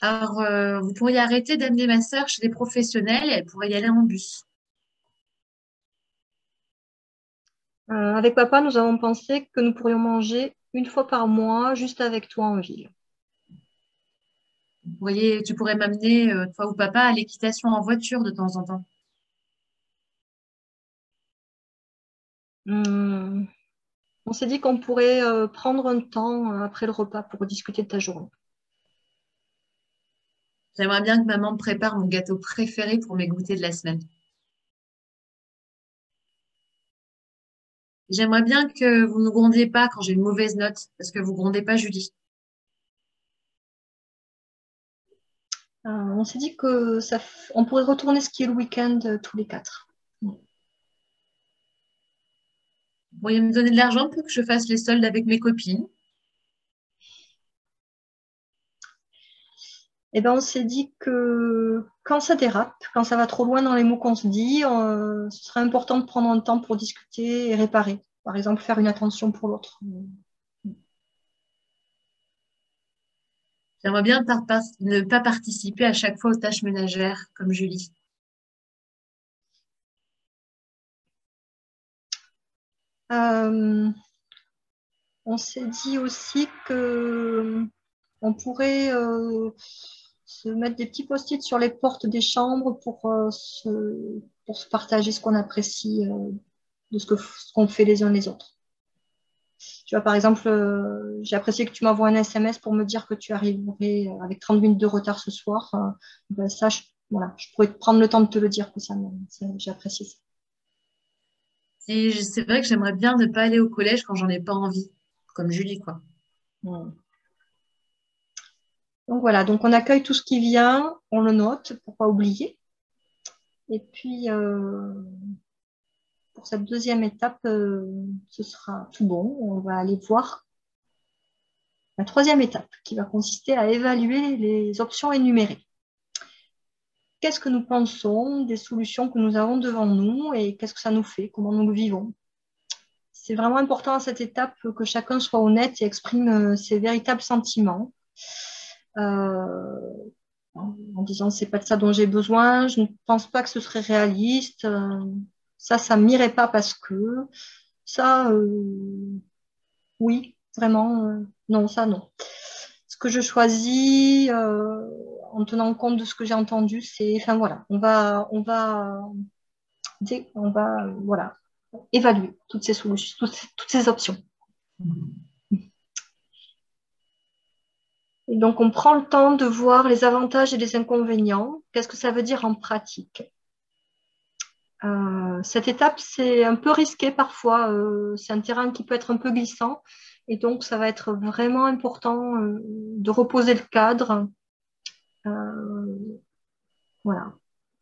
Alors, vous pourriez arrêter d'amener ma sœur chez des professionnels et elle pourrait y aller en bus. Avec papa, nous avons pensé que nous pourrions manger une fois par mois juste avec toi en ville. Vous voyez, tu pourrais m'amener, toi ou papa, à l'équitation en voiture de temps en temps. On s'est dit qu'on pourrait prendre un temps après le repas pour discuter de ta journée. J'aimerais bien que maman me prépare mon gâteau préféré pour mes goûters de la semaine. J'aimerais bien que vous ne me grondiez pas quand j'ai une mauvaise note, parce que vous grondez pas Julie. On s'est dit que on pourrait retourner skier le week-end tous les quatre. Vous pourriez me donner de l'argent pour que je fasse les soldes avec mes copines. Eh ben, on s'est dit que quand ça dérape, quand ça va trop loin dans les mots qu'on se dit, ce serait important de prendre un temps pour discuter et réparer. Par exemple, faire une attention pour l'autre. J'aimerais bien ne pas participer à chaque fois aux tâches ménagères, comme Julie. Euh, on s'est dit aussi que on pourrait se mettre des petits post-it sur les portes des chambres pour se partager ce qu'on apprécie de ce qu'on fait les uns les autres. Tu vois, par exemple, j'ai apprécié que tu m'envoies un SMS pour me dire que tu arriverais avec 30 minutes de retard ce soir. Ben ça, voilà, je pourrais prendre le temps de te le dire que j'ai apprécié ça. C'est vrai que j'aimerais bien ne pas aller au collège quand j'en ai pas envie, comme Julie, quoi. Ouais. Donc voilà, donc on accueille tout ce qui vient, on le note pour pas oublier. Et puis, pour cette deuxième étape, ce sera tout bon. On va aller voir la troisième étape qui va consister à évaluer les options énumérées. Qu'est-ce que nous pensons des solutions que nous avons devant nous et qu'est-ce que ça nous fait, comment nous le vivons. C'est vraiment important à cette étape que chacun soit honnête et exprime ses véritables sentiments. En disant c'est pas de ça dont j'ai besoin, je ne pense pas que ce serait réaliste, ça m'irait pas parce que ça, oui, vraiment, non, ça non. Ce que je choisis en tenant compte de ce que j'ai entendu, c'est, enfin voilà, voilà, évaluer toutes ces solutions, toutes ces options. Et donc, on prend le temps de voir les avantages et les inconvénients. Qu'est-ce que ça veut dire en pratique? Cette étape, c'est un peu risqué parfois. C'est un terrain qui peut être un peu glissant. Et donc, ça va être vraiment important de reposer le cadre. Voilà.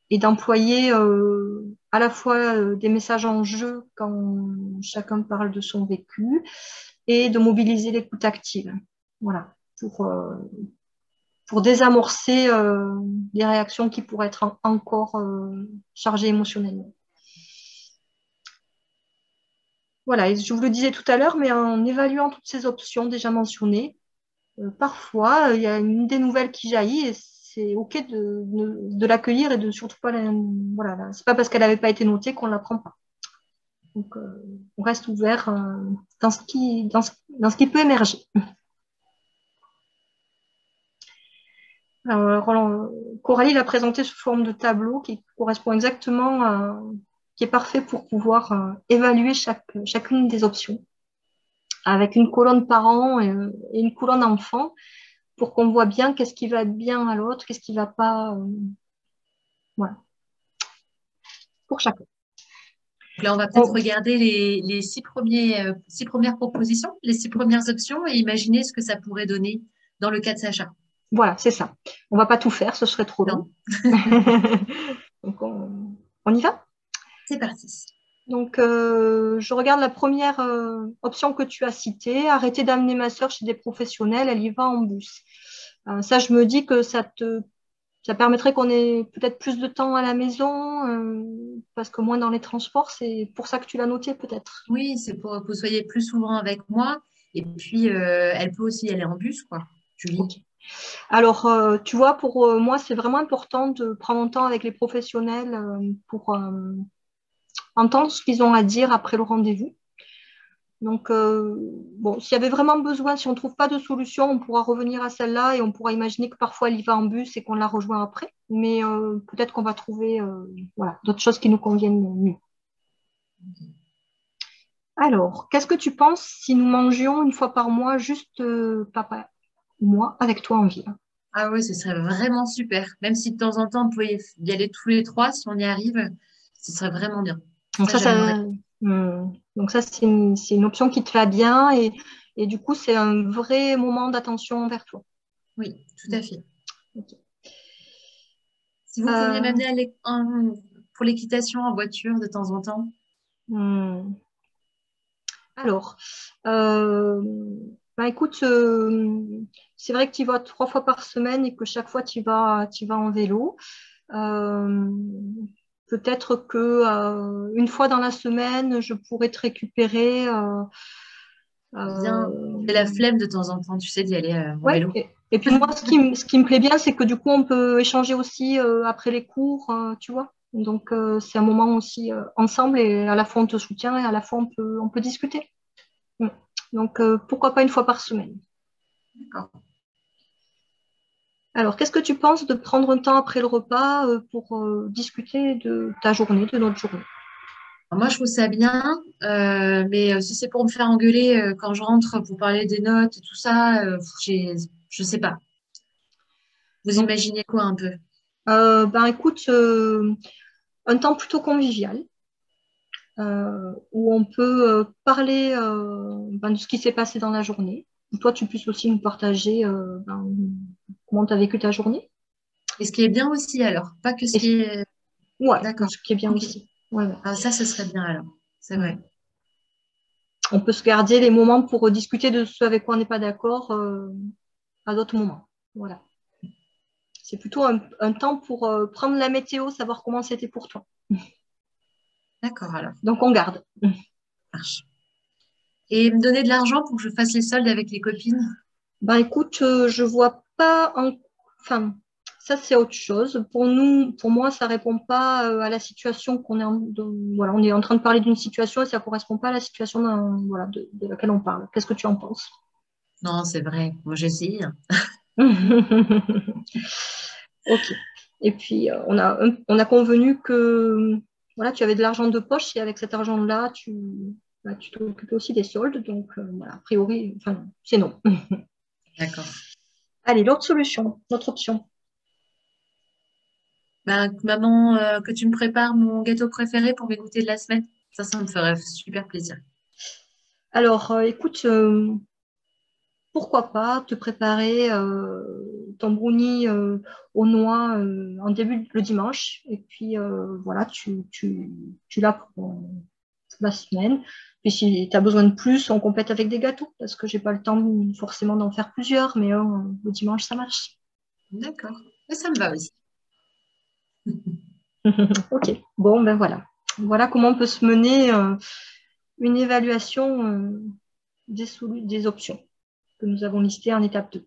Et d'employer à la fois des messages en jeu quand chacun parle de son vécu et de mobiliser l'écoute active. Voilà. Pour désamorcer les réactions qui pourraient être encore chargées émotionnellement. Voilà, et je vous le disais tout à l'heure, mais en évaluant toutes ces options déjà mentionnées, parfois, il y a une idée nouvelle qui jaillit et c'est OK de l'accueillir et de surtout pas voilà, c'est pas parce qu'elle n'avait pas été notée qu'on ne la prend pas. Donc, on reste ouvert dans ce qui peut émerger. Alors, Coralie l'a présenté sous forme de tableau qui correspond exactement qui est parfait pour pouvoir évaluer chacune des options avec une colonne parent et une colonne enfant pour qu'on voit bien qu'est-ce qui va être bien à l'autre, qu'est-ce qui ne va pas. Voilà. Pour chacun. Donc là, on va peut-être regarder les six premières propositions, les 6 premières options et imaginer ce que ça pourrait donner dans le cas de Sacha. Voilà, c'est ça. On ne va pas tout faire, ce serait trop long. Donc, on y va? C'est parti. Donc, je regarde la première option que tu as citée, arrêter d'amener ma soeur chez des professionnels, elle y va en bus. Ça, je me dis que ça permettrait qu'on ait peut-être plus de temps à la maison, parce que moins dans les transports, c'est pour ça que tu l'as noté peut-être. Oui, c'est pour que vous soyez plus souvent avec moi. Et puis, elle peut aussi y aller en bus, quoi, Julie. Okay. Alors, tu vois, pour moi, c'est vraiment important de prendre un temps avec les professionnels pour entendre ce qu'ils ont à dire après le rendez-vous. Donc, bon, s'il y avait vraiment besoin, si on ne trouve pas de solution, on pourra revenir à celle-là et on pourra imaginer que parfois elle y va en bus et qu'on la rejoint après. Mais peut-être qu'on va trouver voilà, d'autres choses qui nous conviennent mieux. Alors, qu'est-ce que tu penses si nous mangions une fois par mois, juste papa ou moi, avec toi en ville? Ah oui, ce serait vraiment super. Même si de temps en temps, on peut y aller tous les trois, si on y arrive, ce serait vraiment bien. Donc Ça, ça, j'aimerais. donc ça c'est une option qui te va bien et du coup, c'est un vrai moment d'attention envers toi. Oui, tout à fait. Ok. Si vous pouviez Euh, m'amener pour l'équitation en voiture de temps en temps. hmm. Alors, euh, bah écoute, c'est vrai que tu y vas 3 fois par semaine et que chaque fois tu vas en vélo. Euh, Peut-être que une fois dans la semaine, je pourrais te récupérer. Bien, j'ai la Euh, flemme de temps en temps, tu sais, d'y aller en ouais. vélo. Et puis moi, ce qui me plaît bien, c'est que du coup, on peut échanger aussi après les cours, tu vois. Donc, c'est un moment aussi ensemble et à la fois on te soutient et à la fois on peut discuter. Mm. Donc, pourquoi pas une fois par semaine? D'accord. Alors, qu'est-ce que tu penses de prendre un temps après le repas pour discuter de ta journée, de notre journée? Alors moi, je trouve ça bien, mais si c'est pour me faire engueuler quand je rentre pour parler des notes et tout ça, je sais pas. Vous Donc, imaginez quoi un peu? ben écoute, un temps plutôt convivial où on peut parler ben, de ce qui s'est passé dans la journée. Toi, tu puisses aussi nous partager ben, comment tu as vécu ta journée. Et ce qui est bien aussi alors, pas que ce Et qui est... ouais, D'accord. ce qui est bien Ok. aussi. Ouais, ouais. Ah, ça, ce serait bien alors. C'est vrai. Mm. On peut se garder les moments pour discuter de ce avec quoi on n'est pas d'accord à d'autres moments. Voilà. C'est plutôt un temps pour prendre la météo, savoir comment c'était pour toi. D'accord alors. Donc, on garde. Ça marche. Et me donner de l'argent pour que je fasse les soldes avec les copines? Ben écoute, je vois pas enfin, ça c'est autre chose. Pour nous, pour moi, ça répond pas à la situation qu'on est voilà, on est en train de parler d'une situation et ça correspond pas à la situation voilà, de laquelle on parle. Qu'est-ce que tu en penses? Non, c'est vrai. Moi, j'essaye. Ok. Et puis, on a convenu que voilà, tu avais de l'argent de poche et avec cet argent-là, tu t'occupes aussi des soldes. Donc, voilà, a priori, enfin, c'est non. D'accord. Allez, l'autre solution, l'autre option. Ben, maman, que tu me prépares mon gâteau préféré pour mes goûters de la semaine. Ça me ferait super plaisir. Alors, écoute, pourquoi pas te préparer ton brownie aux noix en début le dimanche. Et puis, voilà, tu l'as pour la semaine. Puis, si tu as besoin de plus, on complète avec des gâteaux parce que j'ai pas le temps forcément d'en faire plusieurs, mais le dimanche, ça marche. D'accord. Et ça me va aussi. Ok, bon, ben voilà. Voilà comment on peut se mener une évaluation des options que nous avons listées en étape 2.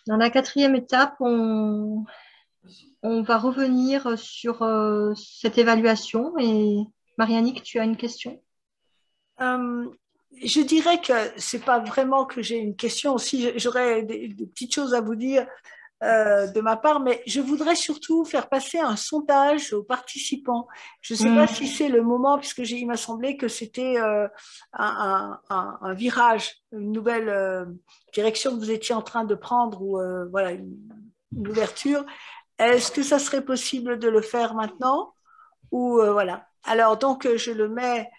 Dans la quatrième étape, on va revenir sur cette évaluation. Et Marianique, tu as une question? Euh, je dirais que c'est pas vraiment que j'ai une question. Aussi, j'aurais des petites choses à vous dire de ma part, mais je voudrais surtout faire passer un sondage aux participants. Je ne sais pas si Hmm. c'est le moment, puisque il m'a semblé que c'était un virage, une nouvelle direction que vous étiez en train de prendre, ou voilà, une ouverture. Est-ce que ça serait possible de le faire maintenant ou voilà. Alors donc je le mets.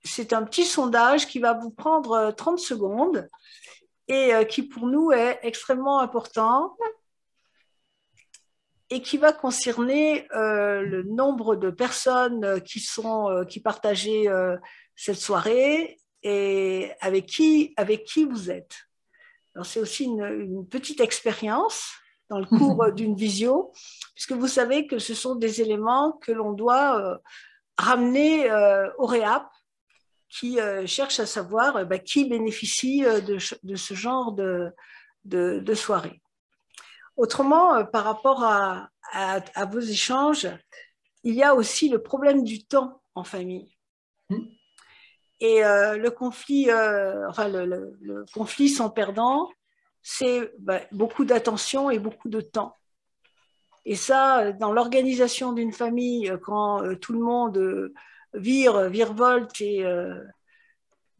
C'est un petit sondage qui va vous prendre 30 secondes et qui pour nous est extrêmement important et qui va concerner le nombre de personnes qui partageaient cette soirée et avec qui vous êtes. Alors, c'est aussi une petite expérience dans le cours d'une visio, puisque vous savez que ce sont des éléments que l'on doit ramener au réap qui cherche à savoir qui bénéficie de ce genre de soirée. Autrement, par rapport à vos échanges, il y a aussi le problème du temps en famille. Et le conflit, le conflit sans perdant, c'est beaucoup d'attention et beaucoup de temps. Et ça, dans l'organisation d'une famille, quand tout le monde virevolte, et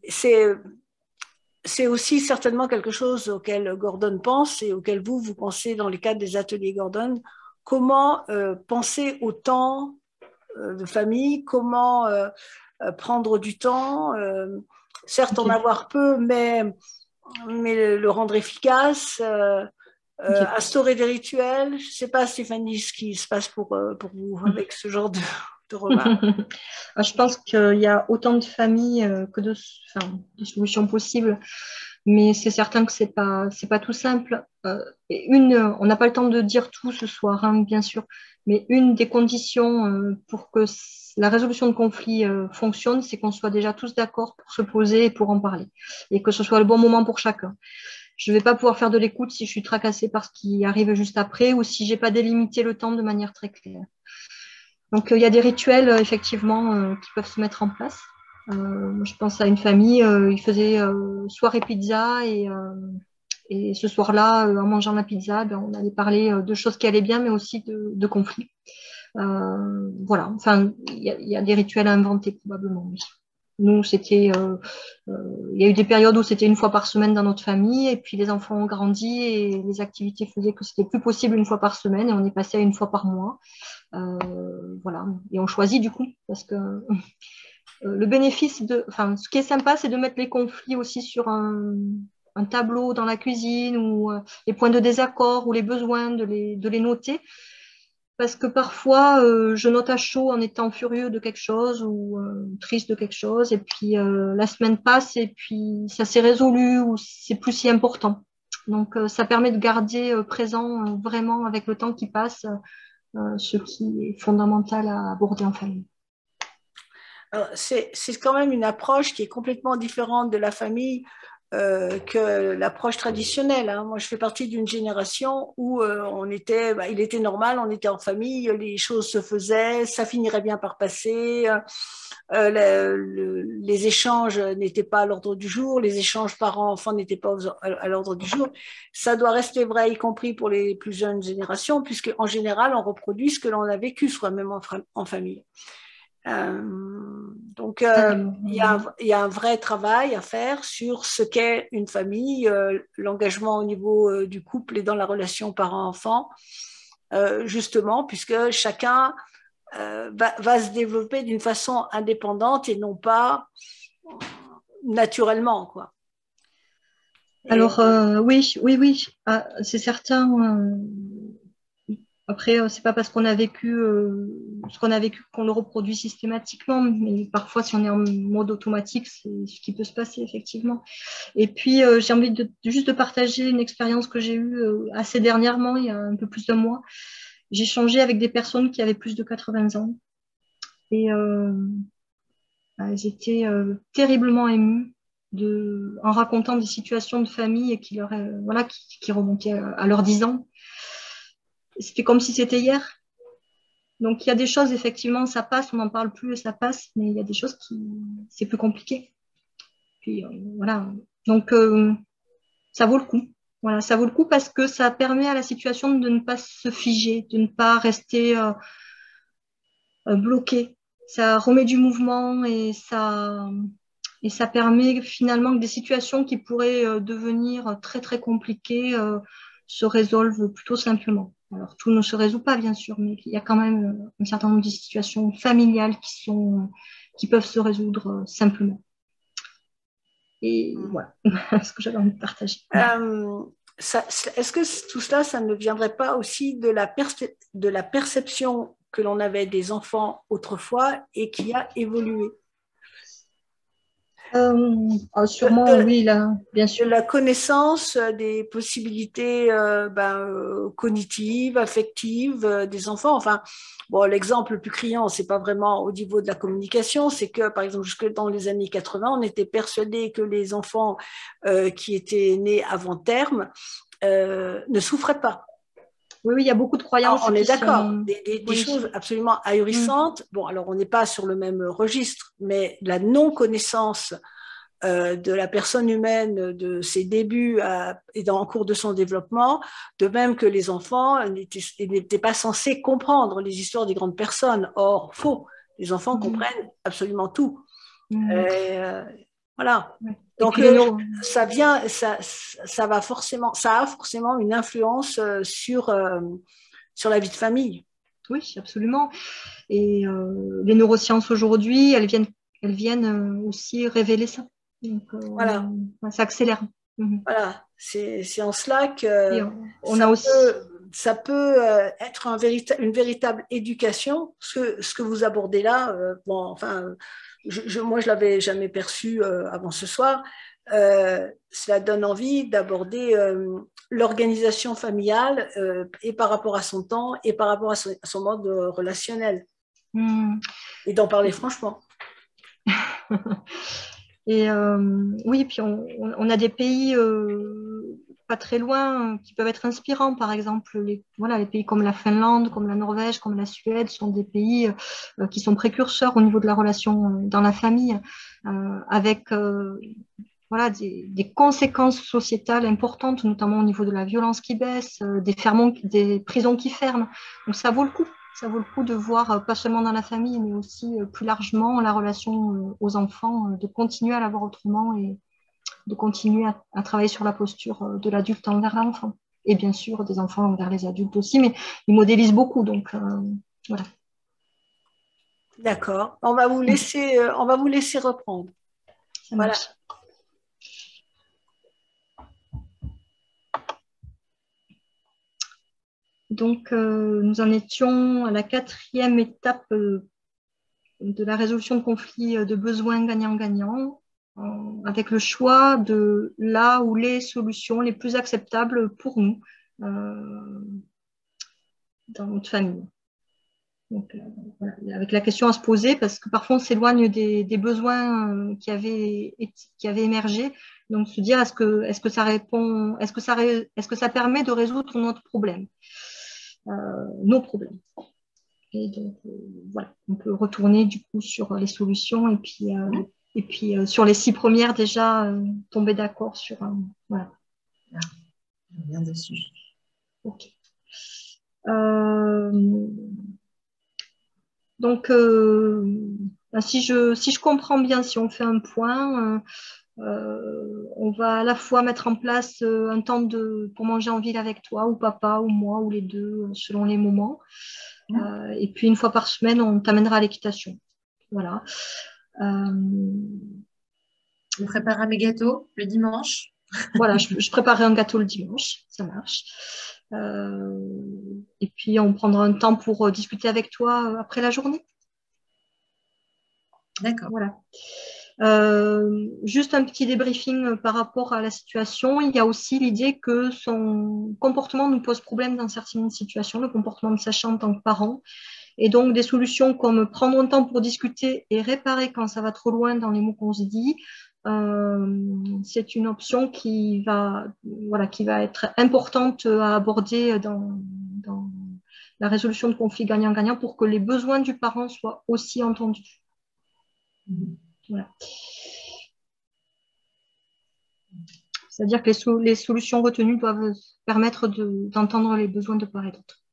c'est c'est aussi certainement quelque chose auquel Gordon pense et auquel vous pensez dans le cadre des ateliers Gordon. Comment penser au temps de famille, comment prendre du temps, certes en avoir peu, mais le rendre efficace, instaurer des rituels. Je ne sais pas, Stéphanie, ce qui se passe pour vous avec ce genre de remarques. Je pense qu'il y a autant de familles que de solutions possibles, mais c'est certain que c'est pas tout simple. On n'a pas le temps de dire tout ce soir, hein, bien sûr, mais une des conditions pour que la résolution de conflits fonctionne, c'est qu'on soit déjà tous d'accord pour se poser et pour en parler, et que ce soit le bon moment pour chacun. Je ne vais pas pouvoir faire de l'écoute si je suis tracassée par ce qui arrive juste après ou si j'ai pas délimité le temps de manière très claire. Donc, il y a des rituels, effectivement, qui peuvent se mettre en place. Je pense à une famille, ils faisaient soirée pizza et ce soir-là, en mangeant la pizza, on allait parler de choses qui allaient bien, mais aussi de conflits. Voilà, enfin, il y a des rituels à inventer probablement. Nous, il y a eu des périodes où c'était une fois par semaine dans notre famille, et puis les enfants ont grandi et les activités faisaient que c'était plus possible une fois par semaine, et on est passé à une fois par mois. Voilà, et on choisit du coup, parce que le bénéfice ce qui est sympa, c'est de mettre les conflits aussi sur un tableau dans la cuisine ou les points de désaccord ou les besoins de les noter. Parce que parfois, je note à chaud en étant furieux de quelque chose ou triste de quelque chose, et puis la semaine passe et puis ça s'est résolu ou c'est plus si important. Donc, ça permet de garder présent vraiment avec le temps qui passe ce qui est fondamental à aborder en famille. C'est quand même une approche qui est complètement différente de la famille que l'approche traditionnelle. Hein. Moi, je fais partie d'une génération où il était normal, on était en famille, les choses se faisaient, ça finirait bien par passer. Les échanges n'étaient pas à l'ordre du jour, les échanges parents-enfants n'étaient pas à l'ordre du jour. Ça doit rester vrai, y compris pour les plus jeunes générations, puisque en général, on reproduit ce que l'on a vécu soi-même en famille. Donc, il y a un vrai travail à faire sur ce qu'est une famille, l'engagement au niveau du couple et dans la relation parent-enfant, justement, puisque chacun va se développer d'une façon indépendante et non pas naturellement, quoi. Alors, oui, c'est certain. Après, c'est pas parce qu'on a vécu ce qu'on a vécu qu'on le reproduit systématiquement, mais parfois, si on est en mode automatique, c'est ce qui peut se passer, effectivement. Et puis, j'ai envie juste de partager une expérience que j'ai eue assez dernièrement, il y a un peu plus d'un mois. J'ai échangé avec des personnes qui avaient plus de 80 ans et elles étaient terriblement émues en racontant des situations de famille et qui remontaient à leurs 10 ans. C'était comme si c'était hier. Donc, il y a des choses, effectivement, ça passe, on n'en parle plus et ça passe, mais il y a des choses c'est plus compliqué. Puis, voilà. Donc, ça vaut le coup. Voilà, ça vaut le coup parce que ça permet à la situation de ne pas se figer, de ne pas rester bloqué. Ça remet du mouvement et ça permet finalement que des situations qui pourraient devenir très, très compliquées se résolvent plutôt simplement. Alors, tout ne se résout pas, bien sûr, mais il y a quand même un certain nombre de situations familiales qui peuvent se résoudre simplement. Et voilà ce que j'avais envie de partager. Est-ce que tout cela, ça ne viendrait pas aussi de la perception que l'on avait des enfants autrefois et qui a évolué? Sûrement, oui, là, bien sûr. De la connaissance des possibilités cognitives, affectives des enfants. Enfin, bon, l'exemple le plus criant, c'est pas vraiment au niveau de la communication, c'est que, par exemple, jusque dans les années 80, on était persuadé que les enfants qui étaient nés avant terme ne souffraient pas. Oui, il y a beaucoup de croyances. On est d'accord, des choses absolument ahurissantes. Bon, alors on n'est pas sur le même registre, mais la non-connaissance de la personne humaine, de ses débuts et en cours de son développement, de même que les enfants n'étaient pas censés comprendre les histoires des grandes personnes. Or, faux, les enfants comprennent absolument tout. Voilà. Donc, ça a forcément une influence sur la vie de famille. Oui, absolument. Et les neurosciences aujourd'hui, elles viennent aussi révéler ça. Donc, voilà. Ça accélère. Voilà, c'est en cela que ça peut être une véritable éducation. Ce que vous abordez là, bon, enfin, moi, je ne l'avais jamais perçu avant ce soir. Cela donne envie d'aborder l'organisation familiale et par rapport à son temps et par rapport à son mode relationnel. Et d'en parler franchement. Et oui, puis on a des pays pas très loin qui peuvent être inspirants. Par exemple, les pays comme la Finlande, comme la Norvège, comme la Suède sont des pays qui sont précurseurs au niveau de la relation dans la famille, avec des conséquences sociétales importantes, notamment au niveau de la violence qui baisse, des prisons qui ferment. Donc ça vaut le coup. Ça vaut le coup de voir, pas seulement dans la famille, mais aussi plus largement la relation aux enfants, de continuer à la voir autrement et de continuer à travailler sur la posture de l'adulte envers l'enfant. Et bien sûr, des enfants envers les adultes aussi, mais ils modélisent beaucoup. Donc, voilà. D'accord. On va vous laisser reprendre. Ça marche. Voilà. Donc, nous en étions à la 4e étape de la résolution de conflits de besoins gagnant-gagnant, avec le choix de là ou les solutions les plus acceptables pour nous dans notre famille. Donc, voilà, avec la question à se poser, parce que parfois on s'éloigne des besoins qui avaient émergé. Donc, se dire est-ce que ça répond, est-ce que ça permet de résoudre notre problème, nos problèmes. Et donc, voilà, on peut retourner du coup sur les solutions et puis sur les 6 premières déjà tomber d'accord sur voilà. Bien dessus. Ok. Donc, si je comprends bien, si on fait un point, on va à la fois mettre en place un temps pour manger en ville avec toi ou papa ou moi ou les deux selon les moments. Et puis une fois par semaine, on t'amènera à l'équitation. Voilà. On préparera mes gâteaux le dimanche. Voilà, je préparerai un gâteau le dimanche, ça marche. Et puis on prendra un temps pour discuter avec toi après la journée. D'accord. Voilà. Juste un petit débriefing par rapport à la situation. Il y a aussi l'idée que son comportement nous pose problème dans certaines situations, le comportement de Sacha en tant que parent. Et donc, des solutions comme prendre un temps pour discuter et réparer quand ça va trop loin dans les mots qu'on se dit, c'est une option qui va être importante à aborder dans la résolution de conflits gagnant-gagnant pour que les besoins du parent soient aussi entendus. Voilà. C'est-à-dire que les solutions retenues doivent permettre d'entendre les besoins de part et d'autre.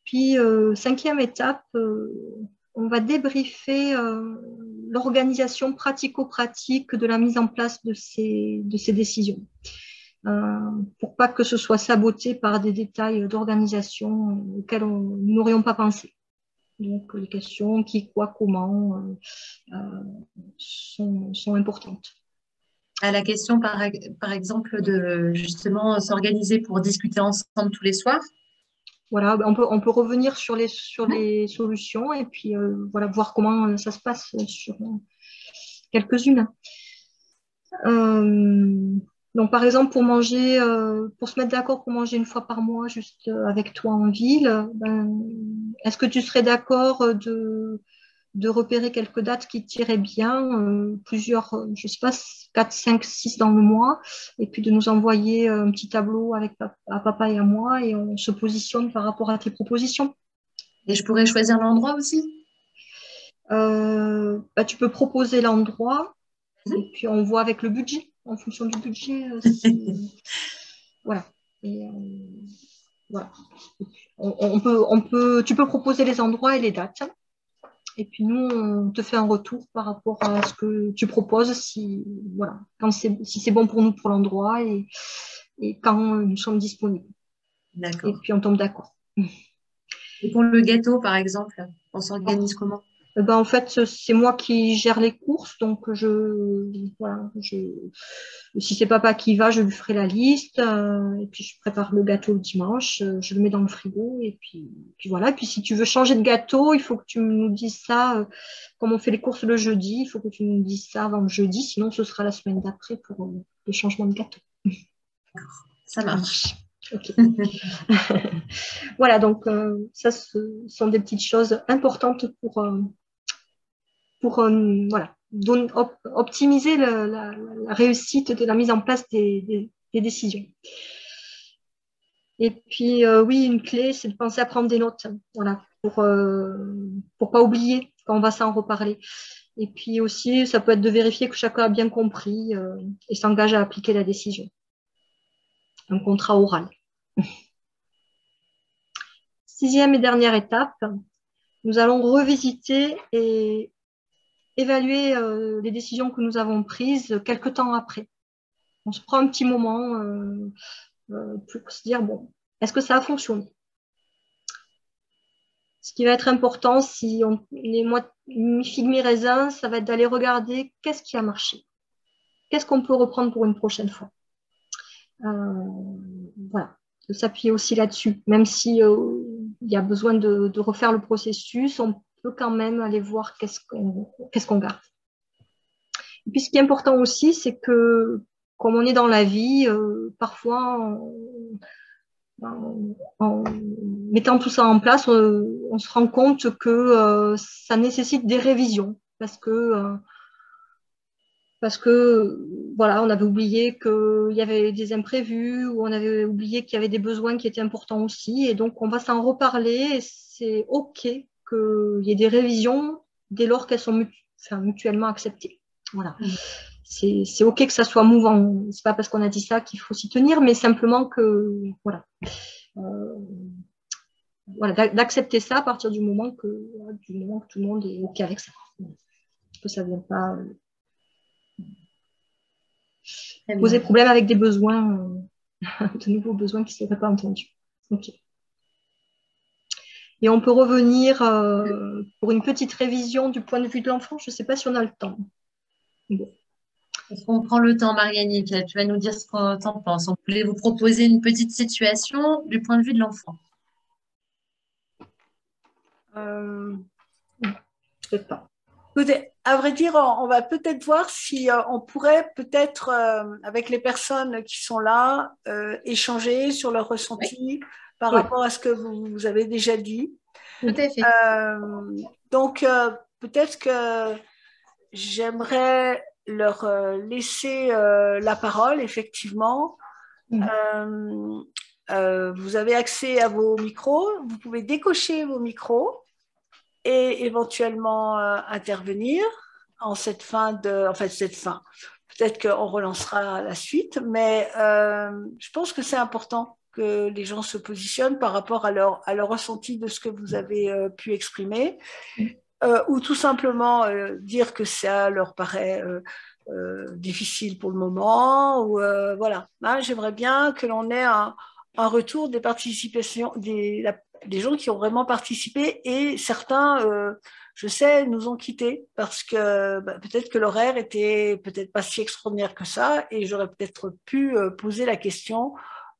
Puis, 5e étape, on va débriefer l'organisation pratico-pratique de la mise en place de ces décisions, pour pas que ce soit saboté par des détails d'organisation auxquels nous n'aurions pas pensé. Donc, les questions qui, quoi, comment sont importantes. À la question, par exemple, de justement s'organiser pour discuter ensemble tous les soirs. Voilà, on peut revenir sur les solutions et puis voilà, voir comment ça se passe sur quelques-unes. Donc, par exemple, pour se mettre d'accord pour manger une fois par mois juste avec toi en ville, est-ce que tu serais d'accord de repérer quelques dates qui tiraient bien, plusieurs, je sais pas, 4, 5, 6 dans le mois, et puis de nous envoyer un petit tableau à papa et à moi, et on se positionne par rapport à tes propositions. Et je pourrais choisir l'endroit aussi? Tu peux proposer l'endroit, et puis on voit avec le budget, en fonction du budget. Voilà. Et, voilà. Tu peux proposer les endroits et les dates. Et puis nous, on te fait un retour par rapport à ce que tu proposes, si, voilà, si c'est bon pour nous pour l'endroit et quand nous sommes disponibles. Et D'accord. puis on tombe d'accord. Et pour le gâteau, par exemple, on s'organise comment? Ben, en fait, c'est moi qui gère les courses, donc voilà, si c'est papa qui va, je lui ferai la liste, et puis je prépare le gâteau le dimanche, je le mets dans le frigo, et puis voilà. Et puis si tu veux changer de gâteau, il faut que tu nous dises ça, comme on fait les courses le jeudi, il faut que tu nous dises ça avant le jeudi, sinon ce sera la semaine d'après pour le changement de gâteau. Ça Ça marche. marche. Ok. Voilà, donc ça, ce sont des petites choses importantes pour voilà, optimiser la réussite de la mise en place des décisions. Et puis, oui, une clé, c'est de penser à prendre des notes, voilà, pour pas oublier quand on va s'en reparler. Et puis aussi, ça peut être de vérifier que chacun a bien compris et s'engage à appliquer la décision. Un contrat oral. Sixième et dernière étape, nous allons revisiter et évaluer les décisions que nous avons prises quelques temps après. On se prend un petit moment pour se dire, bon, est-ce que ça a fonctionné? Ce qui va être important, si on est mi-figue, mi-raisin, ça va être d'aller regarder qu'est-ce qui a marché. Qu'est-ce qu'on peut reprendre pour une prochaine fois? Voilà, de s'appuyer aussi là-dessus. Même si il y a besoin de refaire le processus, on peut quand même aller voir qu'est-ce qu'on garde. Et puis, ce qui est important aussi, c'est que, comme on est dans la vie, parfois, en mettant tout ça en place, on se rend compte que ça nécessite des révisions parce que voilà, on avait oublié qu'il y avait des imprévus ou on avait oublié qu'il y avait des besoins qui étaient importants aussi. Et donc, on va s'en reparler et c'est OK qu'il y ait des révisions dès lors qu'elles sont mutuellement acceptées. Voilà. C'est OK que ça soit mouvant. C'est pas parce qu'on a dit ça qu'il faut s'y tenir, mais simplement que voilà. Voilà, d'accepter ça à partir du moment que tout le monde est OK avec ça. Que ça ne vient pas poser problème avec des besoins, de nouveaux besoins qui ne seraient pas entendus. OK. Et on peut revenir pour une petite révision du point de vue de l'enfant. Je ne sais pas si on a le temps. Bon. Est-ce qu'on prend le temps, Marianne? Tu vas nous dire ce que tu en penses. On voulait vous proposer une petite situation du point de vue de l'enfant. Peut-être pas. À vrai dire, on va peut-être voir si on pourrait peut-être, avec les personnes qui sont là, échanger sur leur ressenti par rapport à ce que vous avez déjà dit. Tout à fait. Donc, peut-être que j'aimerais leur laisser la parole, effectivement. Vous avez accès à vos micros. Vous pouvez décocher vos micros et éventuellement intervenir en cette fin. Peut-être qu'on relancera la suite, mais je pense que c'est important que les gens se positionnent par rapport à leur ressenti de ce que vous avez pu exprimer, ou tout simplement dire que ça leur paraît difficile pour le moment, ou voilà. Hein, j'aimerais bien que l'on ait un retour des participations, des gens qui ont vraiment participé, et certains, je sais, nous ont quittés parce que peut-être que l'horaire était peut-être pas si extraordinaire que ça, et j'aurais peut-être pu poser la question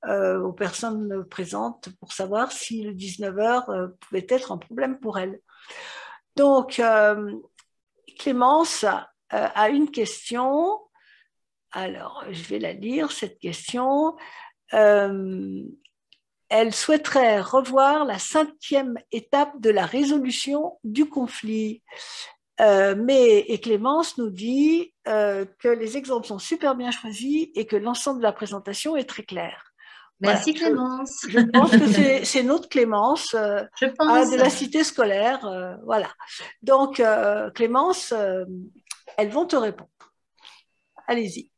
aux personnes présentes pour savoir si le 19h pouvait être un problème pour elles. Donc, Clémence a une question. Alors, je vais la lire, cette question. Elle souhaiterait revoir la 5e étape de la résolution du conflit. Et Clémence nous dit que les exemples sont super bien choisis et que l'ensemble de la présentation est très clair. Merci, voilà. Clémence. Je pense que c'est notre Clémence je pense. de la cité scolaire. Voilà. Donc, Clémence, elles vont te répondre. Allez-y.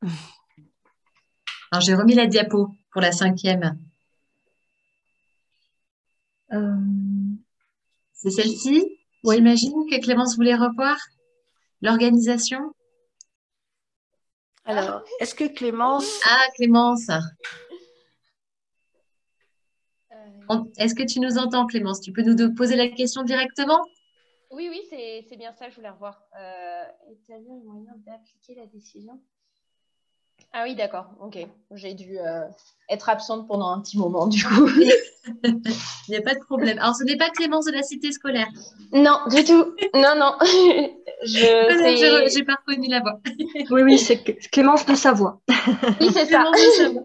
Alors, j'ai remis la diapo pour la 5e. C'est celle-ci? Oui. J'imagine que Clémence voulait revoir l'organisation. Alors, est-ce que Clémence... Ah, Clémence, Euh, est-ce que tu nous entends, Clémence? Tu peux nous poser la question directement? oui, oui, c'est bien ça, je voulais revoir. Établir le moyen d'appliquer la décision. Ah oui, d'accord, ok. J'ai dû être absente pendant un petit moment, du coup. Il n'y a pas de problème. Alors, ce n'est pas Clémence de la cité scolaire. Non, du tout. Non, non. Voilà, j'ai pas reconnu la voix. Oui, oui, c'est Clémence de Savoie. Oui, c'est ça. Clémence de Savoie.